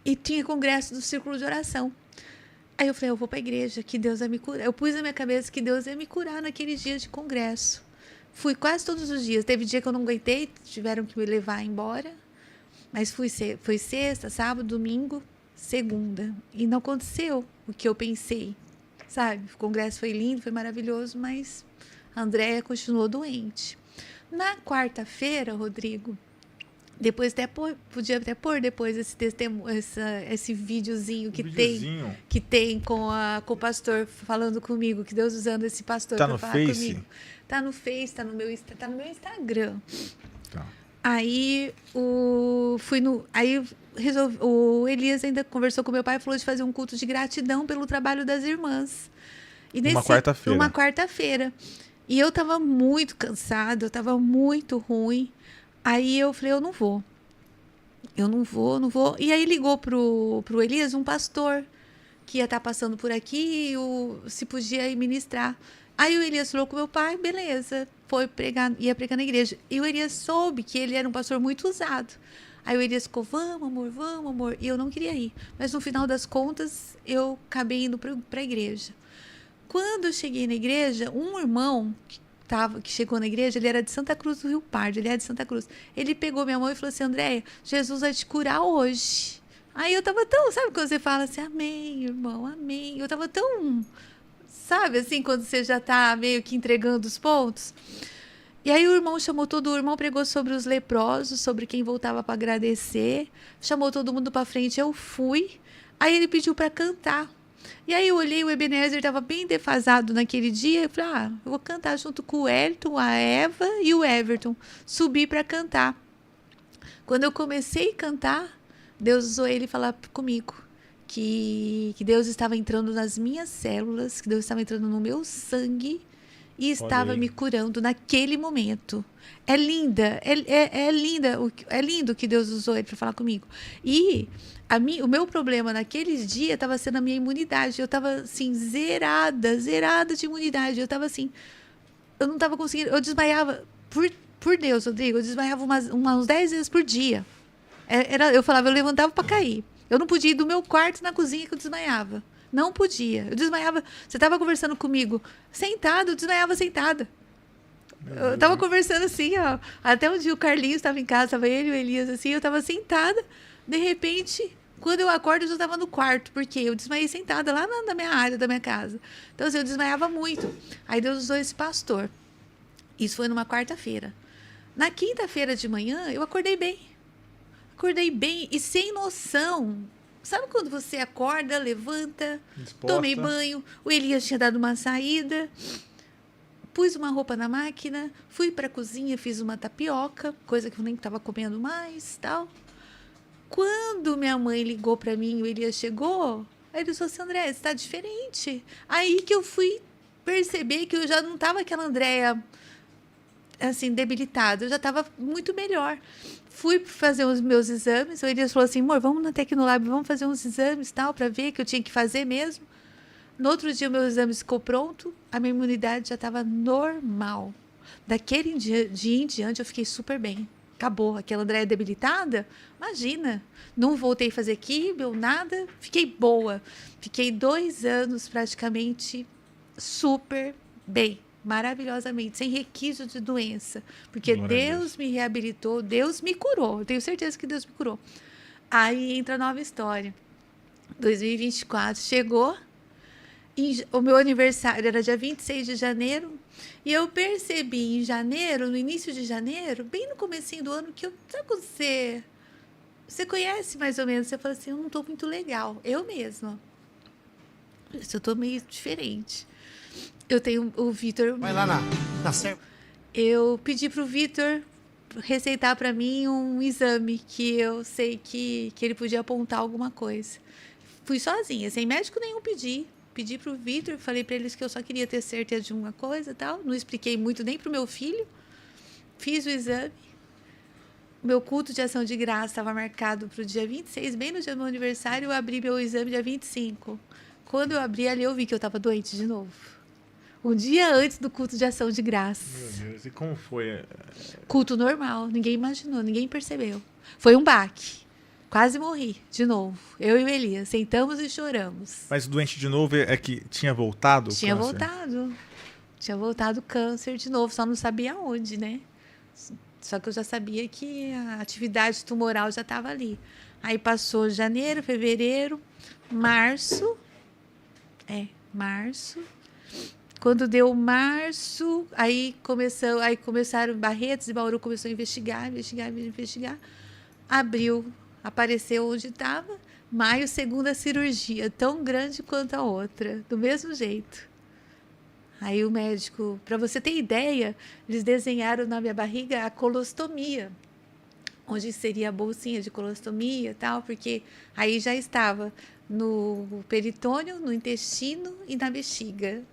E tinha congresso do Círculo de Oração. Aí eu falei, eu vou para a igreja, que Deus vai me curar. Eu pus na minha cabeça que Deus ia me curar naqueles dias de congresso. Fui quase todos os dias. Teve dia que eu não aguentei, tiveram que me levar embora. Mas foi sexta, sábado, domingo, segunda. E não aconteceu o que eu pensei. Sabe? O congresso foi lindo, foi maravilhoso, mas a Andréia continuou doente. Na quarta-feira, Rodrigo, depois podia até pôr depois esse testemunho, esse videozinho que tem com o pastor falando comigo, que Deus usando esse pastor para falar comigo. Tá no Face, tá no meu Instagram. Tá. Aí o Elias ainda conversou com meu pai e falou de fazer um culto de gratidão pelo trabalho das irmãs. E Uma quarta-feira. Uma quarta-feira. E eu tava muito cansada, eu tava muito ruim. Aí eu falei, eu não vou. Eu não vou. E aí ligou pro Elias um pastor que ia estar passando por aqui, se podia ir ministrar. Aí o Elias falou com meu pai, beleza, ia pregar na igreja. E o Elias soube que ele era um pastor muito usado. Aí o Elias ficou, vamos, amor. E eu não queria ir. Mas no final das contas, eu acabei indo para a igreja. Quando eu cheguei na igreja, um irmão que chegou na igreja, ele era de Santa Cruz do Rio Pardo, ele é de Santa Cruz. Ele pegou minha mão e falou assim, Andréia, Jesus vai te curar hoje. Aí eu tava tão, sabe quando você fala assim, amém, irmão, amém. Eu tava tão, sabe assim, quando você já tá meio que entregando os pontos. E aí o irmão pregou sobre os leprosos, sobre quem voltava para agradecer, chamou todo mundo para frente, eu fui. Aí ele pediu para cantar. E aí eu olhei, o Ebenezer estava bem defasado naquele dia, eu falei, eu vou cantar junto com o Elton, a Eva e o Everton. Subi para cantar. Quando eu comecei a cantar, Deus usou ele falar comigo que Deus estava entrando nas minhas células, que Deus estava entrando no meu sangue e estava me curando naquele momento. É linda, é lindo que Deus usou ele para falar comigo. E o meu problema naqueles dias estava sendo a minha imunidade. Eu estava assim, zerada de imunidade. Eu estava assim, eu não estava conseguindo, eu desmaiava, por Deus, Rodrigo, eu desmaiava uns 10 vezes por dia. Eu falava, eu levantava para cair. Eu não podia ir do meu quarto na cozinha que eu desmaiava. Não podia. Eu desmaiava. Você estava conversando comigo sentado, eu desmaiava sentada. Eu estava conversando assim, ó. Até um dia o Carlinhos estava em casa, estava ele e o Elias assim, eu estava sentada. De repente, quando eu acordo, eu já estava no quarto, porque eu desmaiei sentada lá na minha área da minha casa. Então, assim, eu desmaiava muito. Aí Deus usou esse pastor. Isso foi numa quarta-feira. Na quinta-feira de manhã, eu acordei bem. Acordei bem e sem noção. Sabe quando você acorda, levanta, disposta. Tomei banho, o Elias tinha dado uma saída, pus uma roupa na máquina, fui para a cozinha, fiz uma tapioca, coisa que eu nem estava comendo mais, tal. Quando minha mãe ligou para mim, o Elias chegou, aí ele falou assim, Andréia, você está diferente. Aí que eu fui perceber que eu já não estava aquela Andréia assim, debilitada, eu já estava muito melhor. Fui fazer os meus exames, o Elias falou assim, amor, vamos na Tecnolab, vamos fazer uns exames tal, para ver que eu tinha que fazer mesmo. No outro dia, o meu exame ficou pronto, a minha imunidade já estava normal. Daquele dia em diante, eu fiquei super bem. Acabou. Aquela Andréia debilitada, imagina. Não voltei a fazer químio, nada. Fiquei boa. Fiquei 2 anos praticamente super bem. Maravilhosamente, sem requisito de doença. Porque Deus me reabilitou, Deus me curou. Eu tenho certeza que Deus me curou. Aí entra a nova história. 2024 chegou. O meu aniversário era dia 26 de janeiro. E eu percebi em janeiro, no início de janeiro, bem no comecinho do ano, que sabe quando você conhece mais ou menos, você fala assim, eu não estou muito legal. Eu mesma. Eu estou meio diferente. Eu tenho o Vitor. Vai lá na serva. Eu pedi para o Vitor receitar para mim um exame que eu sei que ele podia apontar alguma coisa. Fui sozinha, sem médico nenhum pedir. Pedi para o Vitor, falei para eles que eu só queria ter certeza de uma coisa e tal. Não expliquei muito nem para o meu filho. Fiz o exame. Meu culto de ação de graça estava marcado para o dia 26, bem no dia do meu aniversário. Eu abri meu exame dia 25. Quando eu abri ali, eu vi que eu estava doente de novo. Um dia antes do culto de ação de graça. Meu Deus, e como foi? Culto normal, ninguém imaginou, ninguém percebeu. Foi um baque. Quase morri, de novo. Eu e o Elias, sentamos e choramos. Mas doente de novo é que tinha voltado o Tinha câncer? voltado. Tinha voltado o câncer de novo, só não sabia onde, né? Só que eu já sabia que a atividade tumoral já estava ali. Aí passou janeiro, fevereiro, março. Março. Quando deu março, aí começaram Barretos e Bauru começou a investigar. Abril, apareceu onde estava. Maio, segunda cirurgia, tão grande quanto a outra, do mesmo jeito. Aí o médico, para você ter ideia, eles desenharam na minha barriga a colostomia. onde seria a bolsinha de colostomia e tal, porque aí já estava no peritônio, no intestino e na bexiga.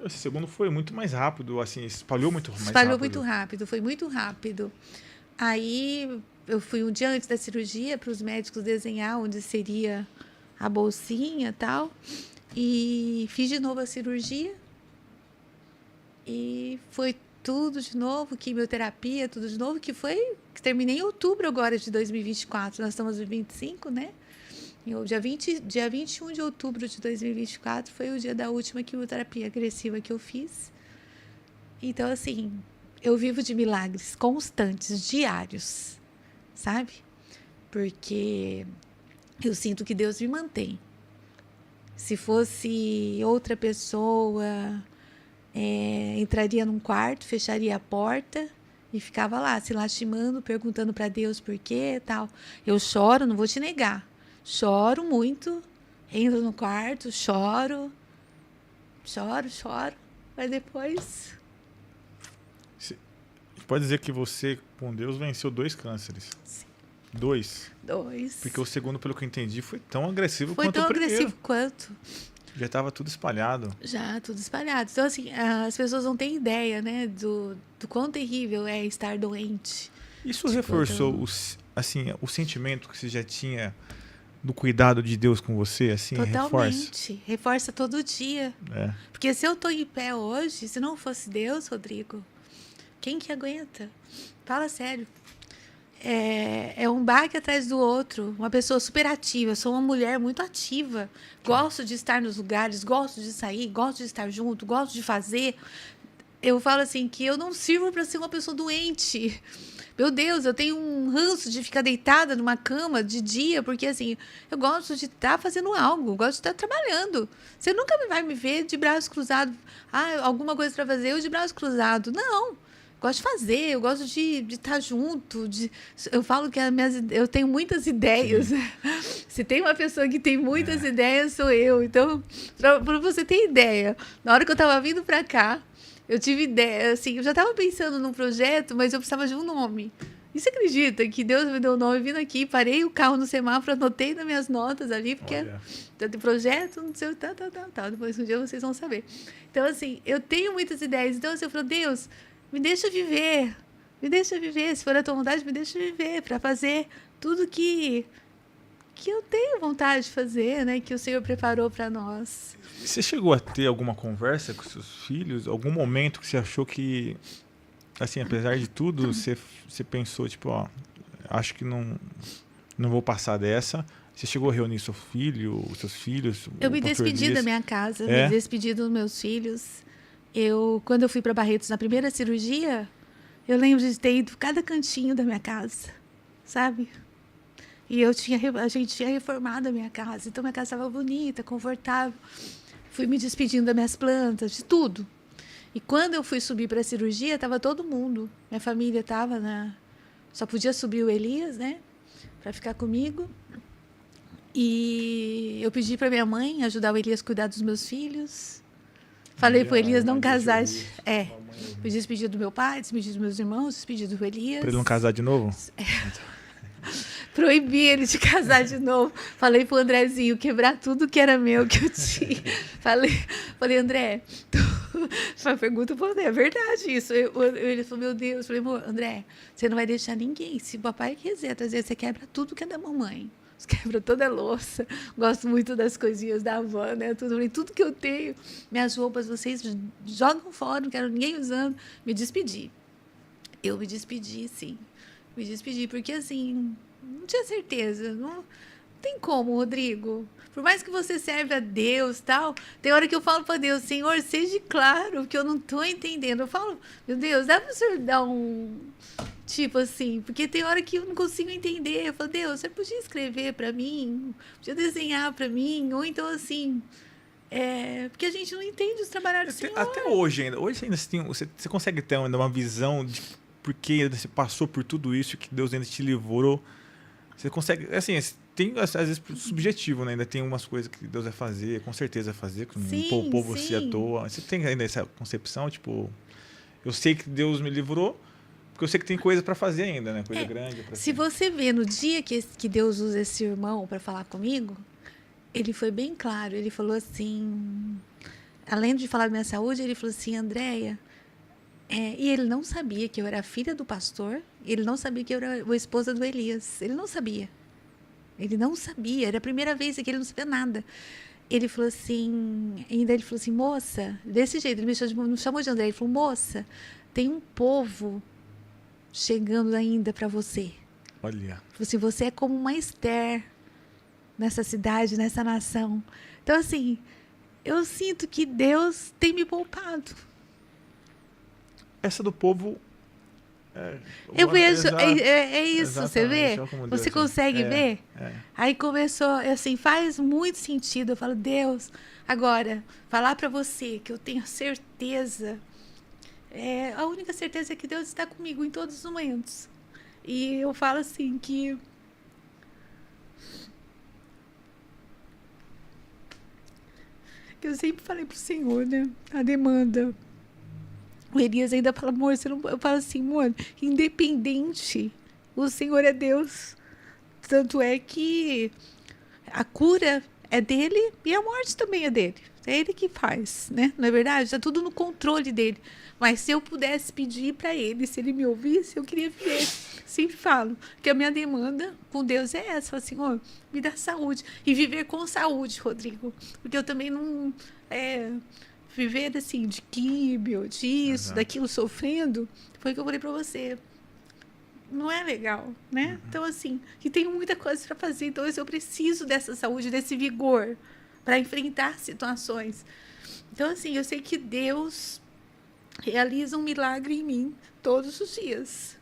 Esse segundo foi muito mais rápido, assim, espalhou muito mais Espalhou rápido. muito rápido, foi muito rápido. Aí eu fui um dia antes da cirurgia para os médicos desenhar onde seria a bolsinha e tal. E fiz de novo a cirurgia. E foi tudo de novo, quimioterapia, tudo de novo, que terminei em outubro agora de 2024. Nós estamos em 25, né? Dia 21 de outubro de 2024 foi o dia da última quimioterapia agressiva que eu fiz. Então, assim, eu vivo de milagres constantes, diários, sabe? Porque eu sinto que Deus me mantém. Se fosse outra pessoa, entraria num quarto, fecharia a porta e ficava lá, se lastimando, perguntando para Deus por quê e tal. Eu choro, não vou te negar. Choro muito, entro no quarto, choro, mas depois... Pode dizer que você, com Deus, venceu 2 cânceres. Sim. 2. Porque o segundo, pelo que eu entendi, foi tão agressivo quanto o primeiro. Foi tão agressivo quanto. Já estava tudo espalhado. Já, tudo espalhado. Então, assim, as pessoas não têm ideia, né, do quão terrível é estar doente. Isso reforçou o sentimento que você já tinha do cuidado de Deus com você, assim? Totalmente. Reforça todo dia. É. Porque se eu estou em pé hoje, se não fosse Deus, Rodrigo, quem que aguenta? Fala sério. É um baque atrás do outro. Uma pessoa super ativa. Sou uma mulher muito ativa. Gosto de estar nos lugares, gosto de sair, gosto de estar junto, gosto de fazer. Eu falo assim que eu não sirvo para ser uma pessoa doente. Meu Deus, eu tenho um ranço de ficar deitada numa cama de dia, porque assim, eu gosto de estar fazendo algo, gosto de estar trabalhando. Você nunca vai me ver de braços cruzados. Alguma coisa para fazer, eu de braços cruzados. Não. Gosto de fazer, eu gosto de estar junto. Eu falo que eu tenho muitas ideias. Se tem uma pessoa que tem muitas ideias, sou eu. Então, para você ter ideia, na hora que eu estava vindo para cá, eu tive ideia, assim, eu já estava pensando num projeto, mas eu precisava de um nome. E você acredita que Deus me deu o nome vindo aqui, parei o carro no semáforo, anotei nas minhas notas ali, porque tem projeto, não sei, tal. Depois um dia vocês vão saber. Então, assim, eu tenho muitas ideias. Então, assim, eu falo, Deus, me deixa viver. Se for a tua vontade, me deixa viver para fazer tudo que eu tenho vontade de fazer, né? Que o Senhor preparou para nós. Você chegou a ter alguma conversa com seus filhos? Algum momento que você achou que, assim, apesar de tudo, você pensou, tipo, acho que não vou passar dessa. Você chegou a reunir seu filho, seus filhos? Eu me despedi da minha casa, me despedi dos meus filhos. Quando eu fui para Barretos na primeira cirurgia, eu lembro de ter ido cada cantinho da minha casa, sabe? E a gente tinha reformado a minha casa, então minha casa estava bonita, confortável. Fui me despedindo das minhas plantas, de tudo. E quando eu fui subir para a cirurgia, estava todo mundo. Minha família estava Só podia subir o Elias, né? Para ficar comigo. E eu pedi para minha mãe ajudar o Elias a cuidar dos meus filhos. Falei para o Elias não casar. Me despedi do meu pai, despedi dos meus irmãos, despedi do Elias. Para ele não casar de novo? Proibi ele de casar de novo. Falei pro Andrezinho quebrar tudo que era meu, que eu tinha. Falei André, pergunta pro André, é verdade isso. Ele falou, meu Deus. Falei, André, você não vai deixar ninguém. Se o papai quiser trazer, você quebra tudo que é da mamãe. Você quebra toda a louça. Gosto muito das coisinhas da avó, né? Tudo que eu tenho, minhas roupas, vocês jogam fora, não quero ninguém usando. Me despedi. Eu me despedi, sim. Me despedi, porque assim... Não tinha certeza. Não tem como, Rodrigo. Por mais que você serve a Deus, tal, tem hora que eu falo para Deus, Senhor, seja claro que eu não estou entendendo. Eu falo, meu Deus, dá para o Senhor dar um... Tipo assim, porque tem hora que eu não consigo entender. Eu falo, Deus, você podia escrever para mim? Podia desenhar para mim? Ou então assim... porque a gente não entende os trabalhos do Senhor. Até hoje ainda. Hoje ainda você consegue ter ainda uma visão de por que você passou por tudo isso, que Deus ainda te livrou. Você consegue, assim, tem às vezes subjetivo, né? Ainda tem umas coisas que Deus vai fazer, com certeza vai fazer, que não poupou você à toa. Você tem ainda essa concepção, tipo, eu sei que Deus me livrou, Porque eu sei que tem coisa para fazer ainda, né? Coisa grande. Se você vê no dia que Deus usa esse irmão para falar comigo, ele foi bem claro. Ele falou assim, além de falar da minha saúde, ele falou assim, Andréia, e ele não sabia que eu era filha do pastor, ele não sabia que eu era a esposa do Elias. Ele não sabia. Ele não sabia. Era a primeira vez que ele não sabia nada. Ele falou assim, ainda ele falou assim, moça, desse jeito, ele me chamou de André, ele falou, moça, tem um povo chegando ainda para você. Olha. Ele falou assim, você é como uma Esther nessa cidade, nessa nação. Então, assim, eu sinto que Deus tem me poupado. Essa do povo... Eu vejo, é isso, você vê? Você consegue ver? Aí começou, assim, faz muito sentido. Eu falo, Deus, agora, falar para você que eu tenho certeza, a única certeza é que Deus está comigo em todos os momentos. E eu falo assim que eu sempre falei pro Senhor, né? A demanda. O Elias ainda fala, amor, você não... Eu falo assim, amor, independente, o Senhor é Deus. Tanto é que a cura é dele e a morte também é dele. É ele que faz, né? Não é verdade? Está tudo no controle dele. Mas se eu pudesse pedir para ele, se ele me ouvisse, eu queria viver. Sempre falo que a minha demanda com Deus é essa. Falo, Senhor, me dá saúde. E viver com saúde, Rodrigo. Porque eu também não... viver assim, de químio, disso, daquilo, sofrendo, foi o que eu falei para você. Não é legal, né? Então, assim, e tenho muita coisa para fazer, então eu preciso dessa saúde, desse vigor para enfrentar situações. Então, assim, eu sei que Deus realiza um milagre em mim todos os dias.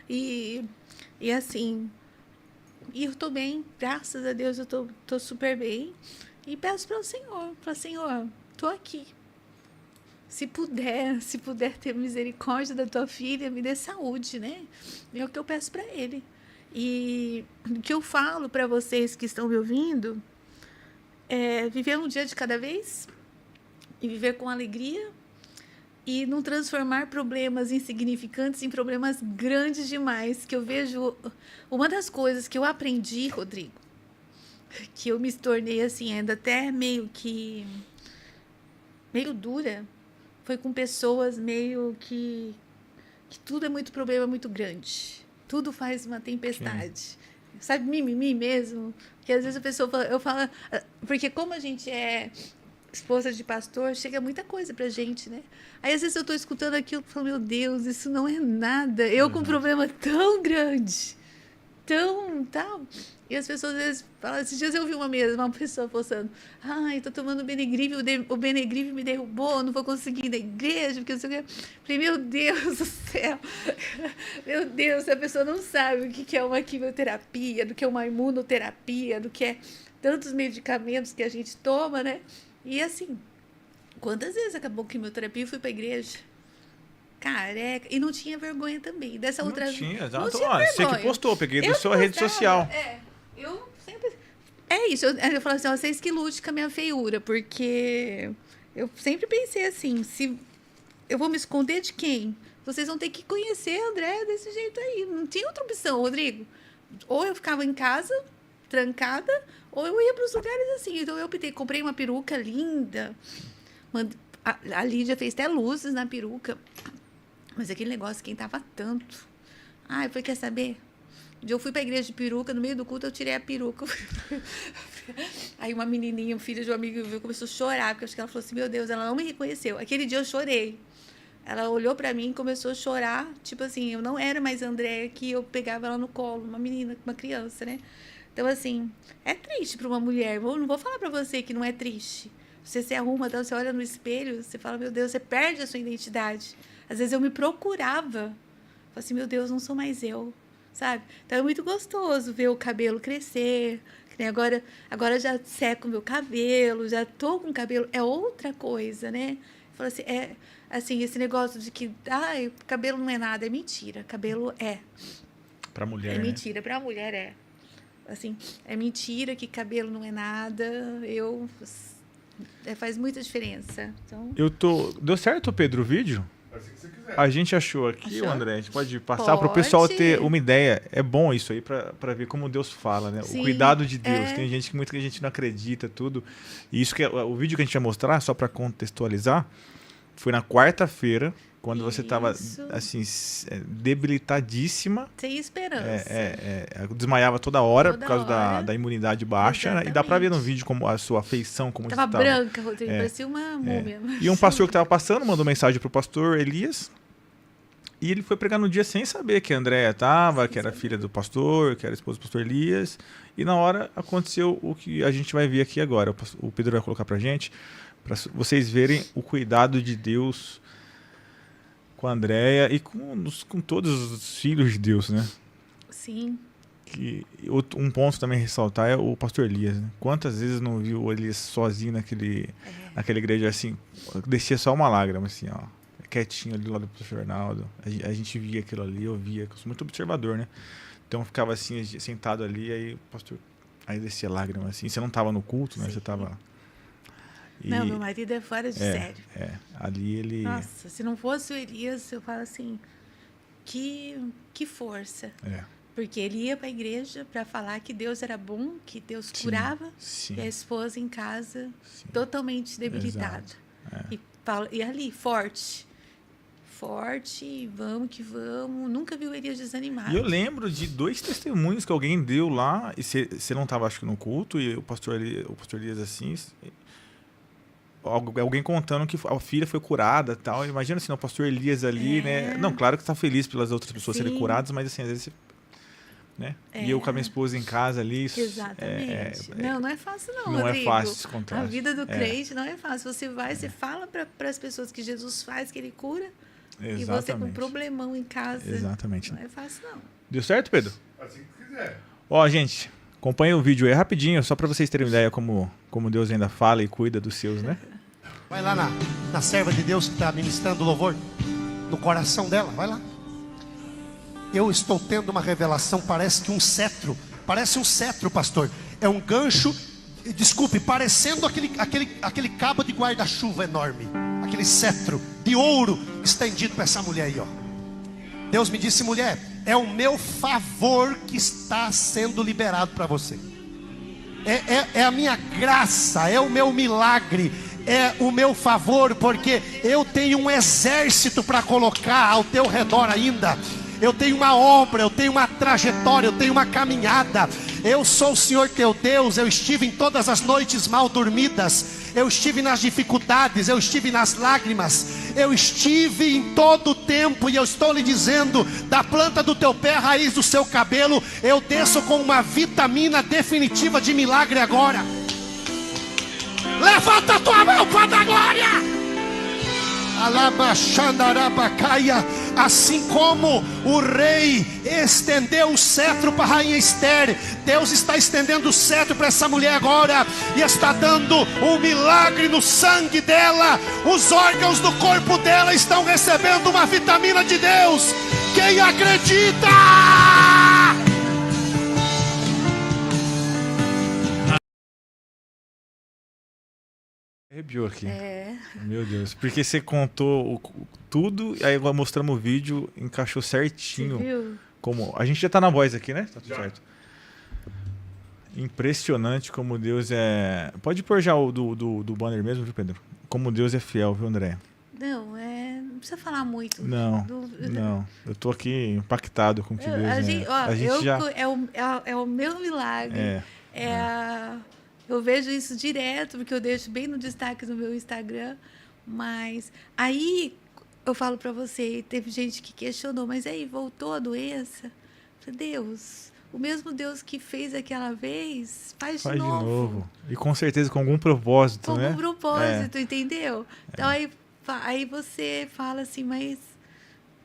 E assim, e eu tô bem, graças a Deus eu tô super bem. E peço para o Senhor, Senhor, tô aqui. Se puder ter misericórdia da tua filha, me dê saúde, né? É o que eu peço para ele. E o que eu falo para vocês que estão me ouvindo é viver um dia de cada vez e viver com alegria e não transformar problemas insignificantes em problemas grandes demais. Que eu vejo... Uma das coisas que eu aprendi, Rodrigo, que eu me tornei assim, ainda até meio dura, foi com pessoas meio que tudo é muito problema, muito grande. Tudo faz uma tempestade. Sim. Sabe, mimimi mesmo? Que às vezes a pessoa fala, eu falo... Porque como a gente é esposa de pastor, chega muita coisa pra gente, né? Aí às vezes eu tô escutando aquilo e falo, meu Deus, isso não é nada. Eu com um problema tão grande, tão tal... E as pessoas às vezes falam, esses dias eu vi uma pessoa postando, ai, tô tomando Benegrive, o Benegrive me derrubou, não vou conseguir ir na igreja, porque eu sei o que. Falei, meu Deus do céu, meu Deus, a pessoa não sabe o que é uma quimioterapia, do que é uma imunoterapia, do que é tantos medicamentos que a gente toma, né? E assim, quantas vezes acabou a quimioterapia e fui pra igreja? Careca, e não tinha vergonha também. Dessa outra vez. Não tinha vergonha. Você que postou, peguei da sua rede social. Eu sempre... É isso, eu falo assim, vocês que lute com a minha feiura, porque eu sempre pensei assim, se eu vou me esconder de quem? Vocês vão ter que conhecer a Andréia desse jeito aí. Não tinha outra opção, Rodrigo. Ou eu ficava em casa, trancada, ou eu ia para os lugares assim. Então eu optei, comprei uma peruca linda. A Lídia fez até luzes na peruca. Mas aquele negócio esquentava tanto. Eu falei, quer saber? Eu fui para a igreja de peruca, no meio do culto eu tirei a peruca. Aí uma menininha, filha de um amigo viu, começou a chorar, porque acho que ela falou assim, meu Deus, ela não me reconheceu. Aquele dia eu chorei. Ela olhou para mim e começou a chorar, tipo assim, eu não era mais a Andréia que eu pegava ela no colo, uma menina, uma criança, né? Então, assim, é triste para uma mulher. Eu não vou falar para você que não é triste. Você se arruma, então você olha no espelho, você fala, meu Deus, você perde a sua identidade. Às vezes eu me procurava. Falei assim, meu Deus, não sou mais eu, sabe? Então é muito gostoso ver o cabelo crescer. Agora já seco o meu cabelo, já tô com cabelo. É outra coisa, né? Fala assim, esse negócio de que cabelo não é nada, é mentira. Cabelo é. Pra mulher, é mentira, né? Pra mulher é. Assim, é mentira que cabelo não é nada. Faz muita diferença. Então... Deu certo, Pedro, o vídeo? A gente achou aqui, Achou? André, a gente pode passar para o pessoal ter uma ideia. É bom isso aí para ver como Deus fala, né? Sim, o cuidado de Deus. Tem gente que muita gente não acredita, tudo. E isso que o vídeo que a gente vai mostrar, só para contextualizar, foi na quarta-feira, quando você estava assim debilitadíssima. Sem esperança. Desmaiava toda hora por causa da imunidade baixa, né? E dá para ver no vídeo como a sua afeição, como estava branca, Rodrigo, parecia uma múmia. E um pastor que estava passando mandou mensagem pro pastor Elias. E ele foi pregar no dia sem saber que a Andréia estava, que era filha do pastor, que era esposa do pastor Elias. E na hora aconteceu o que a gente vai ver aqui agora. O Pedro vai colocar pra gente, para vocês verem o cuidado de Deus com a Andréia e com todos os filhos de Deus, né? Sim. Um ponto também a ressaltar é o pastor Elias, né? Quantas vezes não viu o Elias sozinho naquela igreja assim, descia só uma lágrima assim, ó. Quietinho ali do lado do pastor Arnaldo. A gente via aquilo ali, eu via, eu sou muito observador, né? Então eu ficava assim, sentado ali, aí o pastor, aí descia lágrima assim. Você não estava no culto, né? Sim. Você estava... Não, meu marido é fora de sério. Ali ele... Nossa, se não fosse o Elias, eu falo assim, que força. Porque ele ia para a igreja para falar que Deus era bom, que Deus curava, e a esposa em casa totalmente debilitada. E ali, forte, vamos que vamos. Nunca vi o Elias desanimado. E eu lembro de 2 testemunhos que alguém deu lá, e você não estava, acho que, no culto, e o pastor Elias assim... Alguém contando que a filha foi curada e tal. Imagina assim, o pastor Elias ali, né? Não, claro que está feliz pelas outras pessoas serem curadas, mas assim, às vezes... Né? E eu com a minha esposa em casa ali. Exatamente. Não é fácil não, Não Rodrigo. É fácil esse contraste. A vida do crente não é fácil. Você vai, você fala para as pessoas que Jesus faz, que ele cura. Exatamente. E você com um problemão em casa. Exatamente. Não é fácil não. Deu certo, Pedro? Assim que quiser. Ó, gente, acompanha o vídeo aí rapidinho, só para vocês terem uma ideia como Deus ainda fala e cuida dos seus, né? Vai lá na serva de Deus que está ministrando louvor no coração dela, vai lá. Eu estou tendo uma revelação, parece um cetro, pastor. É um gancho, desculpe, parecendo aquele cabo de guarda-chuva enorme, aquele cetro de ouro estendido para essa mulher aí, ó. Deus me disse, mulher, é o meu favor que está sendo liberado para você. É a minha graça, é o meu milagre, é o meu favor, porque eu tenho um exército para colocar ao teu redor ainda. Eu tenho uma obra, eu tenho uma trajetória, eu tenho uma caminhada. Eu sou o Senhor teu Deus. Eu estive em todas as noites mal dormidas. Eu estive nas dificuldades, eu estive nas lágrimas. Eu estive em todo o tempo. E eu estou lhe dizendo, da planta do teu pé, à raiz do seu cabelo, eu desço com uma vitamina definitiva de milagre agora. Levanta a tua mão para dar glória. Alabachandarabacaia. Assim como o rei estendeu o cetro para a rainha Esther, Deus está estendendo o cetro para essa mulher agora, e está dando um milagre no sangue dela. Os órgãos do corpo dela estão recebendo uma vitamina de Deus. Quem acredita? Arrepiou aqui. Meu Deus. Porque você contou tudo, aí agora mostramos o vídeo, encaixou certinho. Você viu? Como a gente já tá na voz aqui, né? Tá tudo certo. Impressionante como Deus é... Pode pôr já o do banner mesmo, viu, Pedro? Como Deus é fiel, viu, André? Não precisa falar muito. Não. Eu tô aqui impactado com o que Deus é o meu milagre. Eu vejo isso direto, porque eu deixo bem no destaque no meu Instagram. Mas aí eu falo para você, teve gente que questionou, mas aí voltou a doença? Eu falei, Deus, o mesmo Deus que fez aquela vez, faz de novo. E com certeza com algum propósito, né? Com algum propósito, entendeu? Então aí você fala assim, mas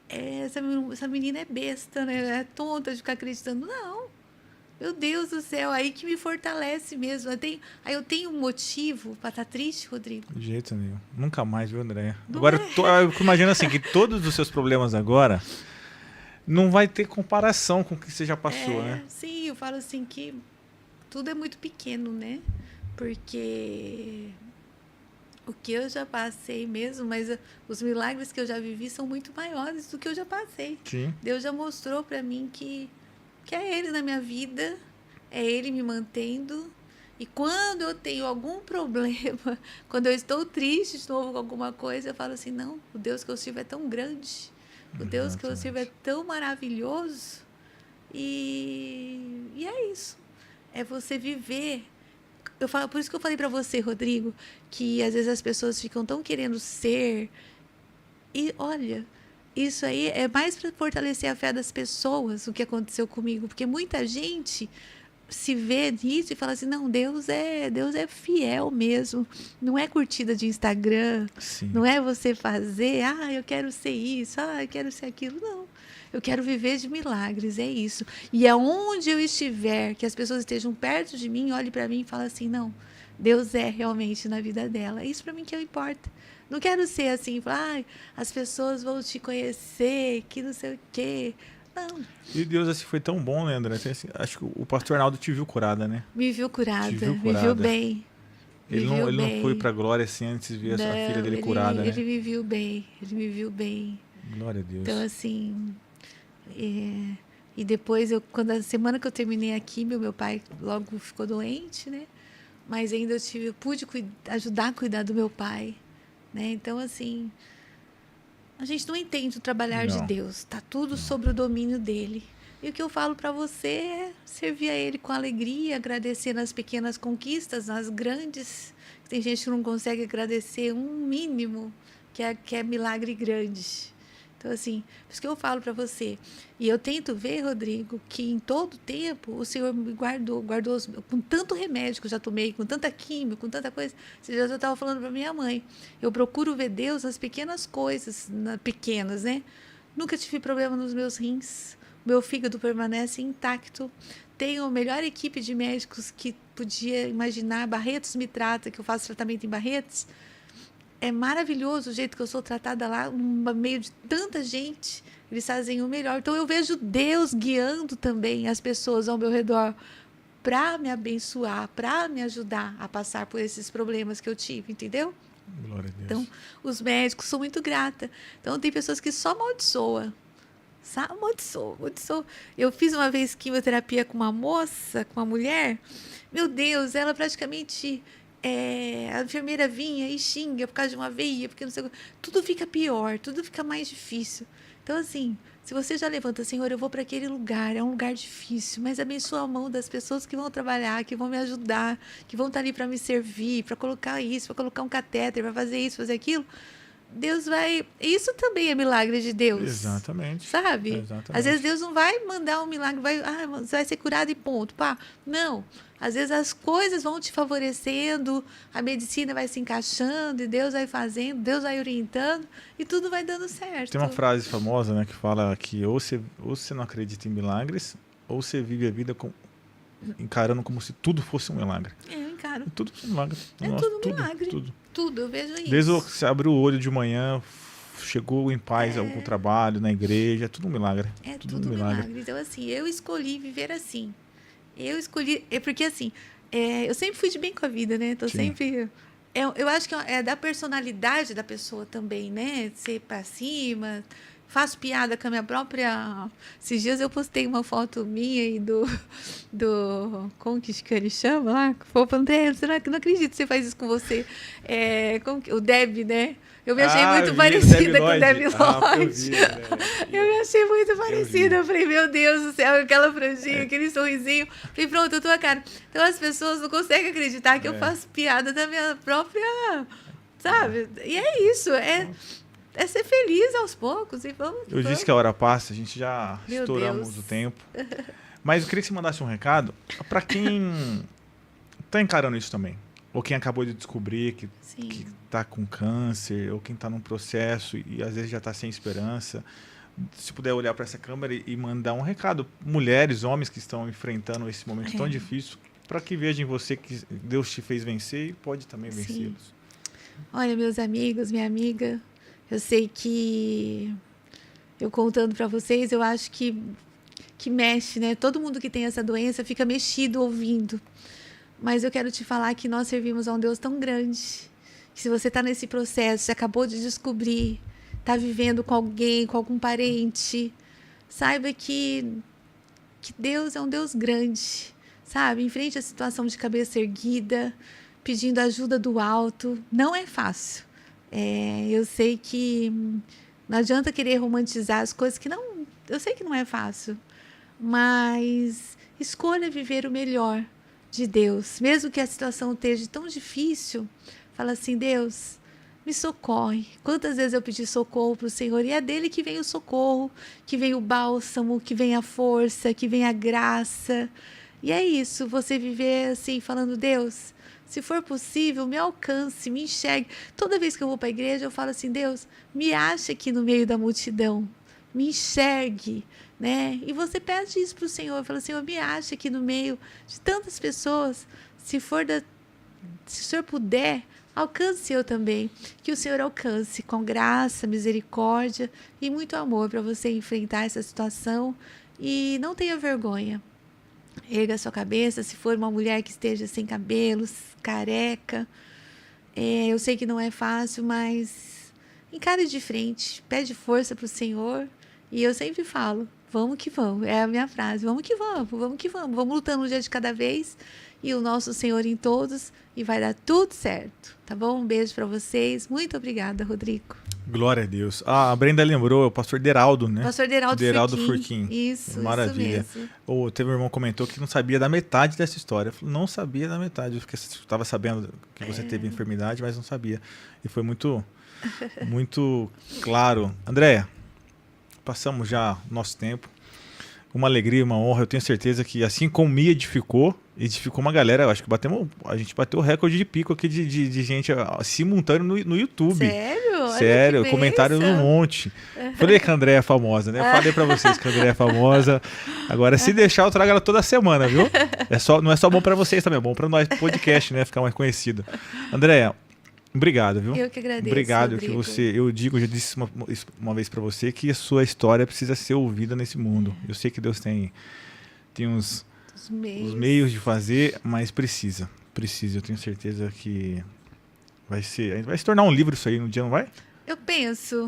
essa menina é besta, né? É tonta de ficar acreditando. Não. Meu Deus do céu, aí que me fortalece mesmo. Eu tenho um motivo para estar triste, Rodrigo? De jeito nenhum. Nunca mais, viu, André? Agora, eu imagino assim, que todos os seus problemas agora não vai ter comparação com o que você já passou, né? Sim, eu falo assim que tudo é muito pequeno, né? Porque o que eu já passei mesmo, mas os milagres que eu já vivi são muito maiores do que eu já passei. Sim. Deus já mostrou para mim que é Ele na minha vida, é Ele me mantendo. E quando eu tenho algum problema, quando eu estou triste de novo com alguma coisa, eu falo assim, não, o Deus que eu sirvo é tão grande, o Deus que eu sirvo é tão maravilhoso. E é isso. É você viver. Por isso que eu falei para você, Rodrigo, que às vezes as pessoas ficam tão querendo ser. E olha, isso aí é mais para fortalecer a fé das pessoas, o que aconteceu comigo. Porque muita gente se vê nisso e fala assim, não, Deus é fiel mesmo. Não é curtida de Instagram. Sim. Não é você fazer, eu quero ser isso, eu quero ser aquilo. Não. Eu quero viver de milagres, é isso. E aonde eu estiver, que as pessoas estejam perto de mim, olhe para mim e fale assim, não, Deus é realmente na vida dela. Isso para mim que importa. Não quero ser assim, as pessoas vão te conhecer, que não sei o quê. Não. E Deus assim foi tão bom, né, André? Assim, acho que o pastor Arnaldo te viu curada, né? Me viu curada, me viu bem. Ele não foi para a glória assim antes de ver a filha dele curada, né? Ele me viu bem, Glória a Deus. Então, assim... E depois, quando a semana que eu terminei a químio, meu pai logo ficou doente, né? Mas ainda eu pude ajudar a cuidar do meu pai, né? Então, assim, a gente não entende o trabalhar de Deus. Tá tudo sob o domínio dele. E o que eu falo para você é servir a ele com alegria, agradecer nas pequenas conquistas, nas grandes. Tem gente que não consegue agradecer um mínimo, que é milagre grande. Então, assim, por isso que eu falo para você. E eu tento ver, Rodrigo, que em todo tempo o Senhor me guardou com tanto remédio que eu já tomei, com tanta química, com tanta coisa. Você já estava falando para minha mãe. Eu procuro ver Deus nas pequenas coisas, pequenas, né? Nunca tive problema nos meus rins. Meu fígado permanece intacto. Tenho a melhor equipe de médicos que podia imaginar. Barretos me trata, que eu faço tratamento em Barretos. É maravilhoso o jeito que eu sou tratada lá, no meio de tanta gente. Eles fazem o melhor. Então, eu vejo Deus guiando também as pessoas ao meu redor para me abençoar, para me ajudar a passar por esses problemas que eu tive, entendeu? Glória a Deus. Então, os médicos, sou muito grata. Então, tem pessoas que só amaldiçoam. Amaldiçoa. Eu fiz uma vez quimioterapia com uma moça, com uma mulher. Meu Deus, ela praticamente... a enfermeira vinha e xinga por causa de uma veia, porque não sei, tudo fica pior, tudo fica mais difícil. Então, assim, se você já levanta, Senhor, eu vou para aquele lugar, é um lugar difícil, mas abençoa a mão das pessoas que vão trabalhar, que vão me ajudar, que vão estar ali para me servir, para colocar isso, para colocar um catéter, para fazer isso, fazer aquilo. Deus vai... Isso também é milagre de Deus. Exatamente. Sabe? Exatamente. Às vezes Deus não vai mandar um milagre, você vai ser curado e ponto. Pá. Não. Às vezes as coisas vão te favorecendo, a medicina vai se encaixando, e Deus vai fazendo, Deus vai orientando, e tudo vai dando certo. Tem uma frase famosa, né, que fala que ou você não acredita em milagres, ou você vive a vida encarando como se tudo fosse um milagre. Eu encaro. Tudo é um milagre. Tudo milagre. Tudo, eu vejo isso. Desde que você abre o olho de manhã, chegou em paz ao trabalho, na igreja, é tudo um milagre. É tudo milagre. Então, assim, eu escolhi viver assim. Porque assim, eu sempre fui de bem com a vida, né? Tô sempre... Eu acho que é da personalidade da pessoa também, né? Ser pra cima... Faço piada com a minha própria... Esses dias eu postei uma foto minha e do como que ele chama lá? André, será que não acredito que você faz isso com você? O Deb, né? Eu me achei muito parecida com o Deb Lloyd. Eu me achei muito parecida. Eu falei, meu Deus do céu, aquela franjinha, aquele sorrisinho. Falei, pronto, eu tô a cara. Então as pessoas não conseguem acreditar que eu faço piada da minha própria... Sabe? E é isso, é ser feliz aos poucos. E eu disse que a hora passa, a gente já estouramos o tempo. Mas eu queria que você mandasse um recado para quem está encarando isso também. Ou quem acabou de descobrir que está com câncer, ou quem está num processo e às vezes já está sem esperança. Se puder olhar para essa câmera e mandar um recado. Mulheres, homens que estão enfrentando esse momento tão difícil, para que vejam em você que Deus te fez vencer e pode também vencê-los. Olha, meus amigos, minha amiga... Eu sei que, eu contando para vocês, eu acho que mexe, né? Todo mundo que tem essa doença fica mexido ouvindo. Mas eu quero te falar que nós servimos a um Deus tão grande, que se você está nesse processo, você acabou de descobrir, está vivendo com alguém, com algum parente, saiba que Deus é um Deus grande, sabe? Enfrente a situação de cabeça erguida, pedindo ajuda do alto. Não é fácil. Eu sei que não adianta querer romantizar as coisas que não... Eu sei que não é fácil, mas escolha viver o melhor de Deus. Mesmo que a situação esteja tão difícil, fala assim, Deus, me socorre. Quantas vezes eu pedi socorro para o Senhor e é dele que vem o socorro, que vem o bálsamo, que vem a força, que vem a graça. E é isso, você viver assim, falando, Deus, se for possível, me alcance, me enxergue. Toda vez que eu vou para a igreja, eu falo assim, Deus, me ache aqui no meio da multidão, me enxergue, né? E você pede isso para o Senhor, fala, Senhor, me ache aqui no meio de tantas pessoas, se o Senhor puder, alcance eu também, que o Senhor alcance com graça, misericórdia e muito amor para você enfrentar essa situação e não tenha vergonha. Erga a sua cabeça, se for uma mulher que esteja sem cabelos, careca. Eu sei que não é fácil, mas encare de frente, pede força para o Senhor. E eu sempre falo, vamos que vamos, é a minha frase, vamos que vamos, vamos lutando um dia de cada vez. E o nosso Senhor em todos, e vai dar tudo certo, tá bom? Um beijo para vocês, muito obrigada, Rodrigo. Glória a Deus. A Brenda lembrou, é o pastor Deraldo, né? Pastor Deraldo Furquim. Isso, maravilha. Isso mesmo. Teve um irmão que comentou que não sabia da metade dessa história. Eu falei, não sabia da metade. Eu estava sabendo que você teve enfermidade, mas não sabia. E foi muito, muito claro. Andréia, passamos já o nosso tempo. Uma alegria, uma honra. Eu tenho certeza que, assim como me edificou uma galera. Eu acho que a gente bateu o recorde de pico aqui de gente simultâneo no YouTube. Sério? Comentário no monte. Falei que a Andréia é famosa, né? Falei pra vocês que a Andréia é famosa. Agora, se deixar, eu trago ela toda semana, viu? Não é só bom pra vocês também, é bom pra nós, podcast, né? Ficar mais conhecido. Andréia, obrigado, viu? Eu que agradeço. Obrigado, Rodrigo. eu já disse uma vez pra você que a sua história precisa ser ouvida nesse mundo. Eu sei que Deus tem os meios de fazer, mas precisa. Eu tenho certeza que vai se tornar um livro isso aí no dia, não vai? Eu penso.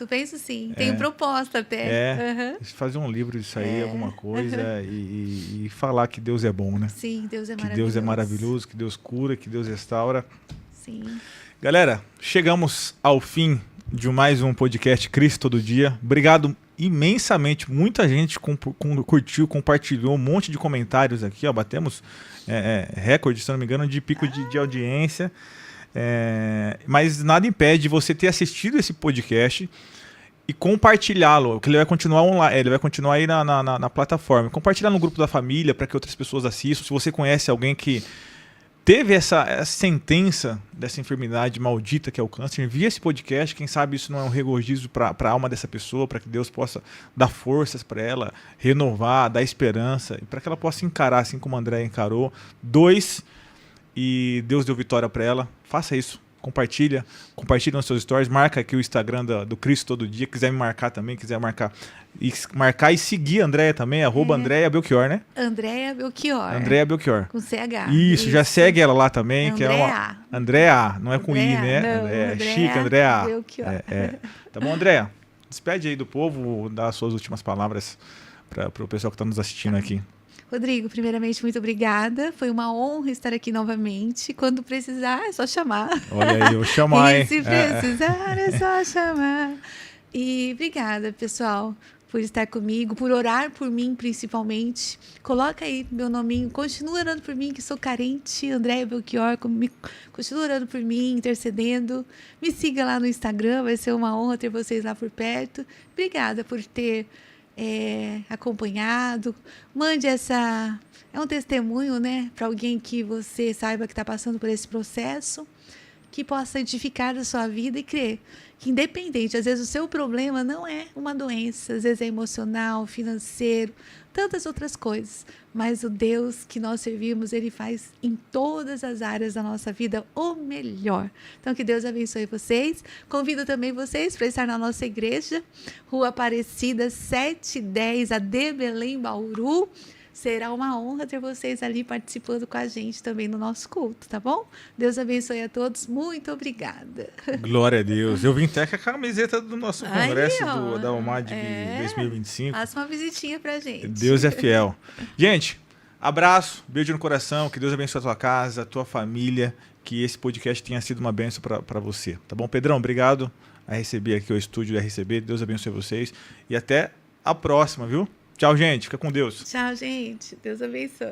Penso sim. Tenho proposta até. Fazer um livro disso aí, alguma coisa, e falar que Deus é bom, né? Sim, Deus é que maravilhoso. Deus é maravilhoso, que Deus cura, que Deus restaura. Sim. Galera, chegamos ao fim de mais um podcast Cristo Todo Dia. Obrigado imensamente. Muita gente curtiu, compartilhou, um monte de comentários aqui. Ó, batemos recorde, se não me engano, de pico de audiência. Mas nada impede você ter assistido esse podcast e compartilhá-lo, que ele vai continuar online, ele vai continuar aí na plataforma. Compartilhar no grupo da família para que outras pessoas assistam. Se você conhece alguém que teve essa sentença dessa enfermidade maldita que é o câncer, envia esse podcast. Quem sabe isso não é um regozijo para a alma dessa pessoa, para que Deus possa dar forças para ela, renovar, dar esperança, e para que ela possa encarar assim como a Andréia encarou. 2, e Deus deu vitória para ela. Faça isso. Compartilha nos seus stories, marca aqui o Instagram do Cristo Todo Dia, quiser me marcar também, quiser marcar e seguir a Andréia também, @Andréia Belchior, né? Andréia Belchior. Com CH. Isso, já segue ela lá também, que é Andréia. Andréia, não é com I, né? Não, É Andréia chique, Andréia. Belchior. Tá bom, Andréia? Despede aí do povo, dá as suas últimas palavras para o pessoal que está nos assistindo aqui. Rodrigo, primeiramente, muito obrigada. Foi uma honra estar aqui novamente. Quando precisar, é só chamar. Olha aí, eu vou chamar, hein? E se precisar, é só chamar. E obrigada, pessoal, por estar comigo, por orar por mim, principalmente. Coloca aí meu nominho. Continua orando por mim, que sou carente. Andréia Belchior, continua orando por mim, intercedendo. Me siga lá no Instagram, vai ser uma honra ter vocês lá por perto. Obrigada por ter acompanhado. Mande é um testemunho, né, para alguém que você saiba que está passando por esse processo, que possa edificar a sua vida e crer que, independente, às vezes o seu problema não é uma doença, às vezes é emocional, financeiro, tantas outras coisas, mas o Deus que nós servimos, Ele faz em todas as áreas da nossa vida o melhor. Então, que Deus abençoe vocês. Convido também vocês para estar na nossa igreja, Rua Aparecida 710, AD Belém, Bauru. será uma honra ter vocês ali participando com a gente também no nosso culto, tá bom? Deus abençoe a todos. Muito obrigada. Glória a Deus. Eu vim até com a camiseta do nosso Aí, congresso ó. da UMAD É. 2025. Faça uma visitinha pra gente. Deus é fiel. Gente, abraço, beijo no coração, que Deus abençoe a tua casa, a tua família, que esse podcast tenha sido uma bênção para você. Tá bom, Pedrão? Obrigado a receber aqui o estúdio da RCB. Deus abençoe vocês e até a próxima, viu? Tchau, gente. Fica com Deus. Tchau, gente. Deus abençoe.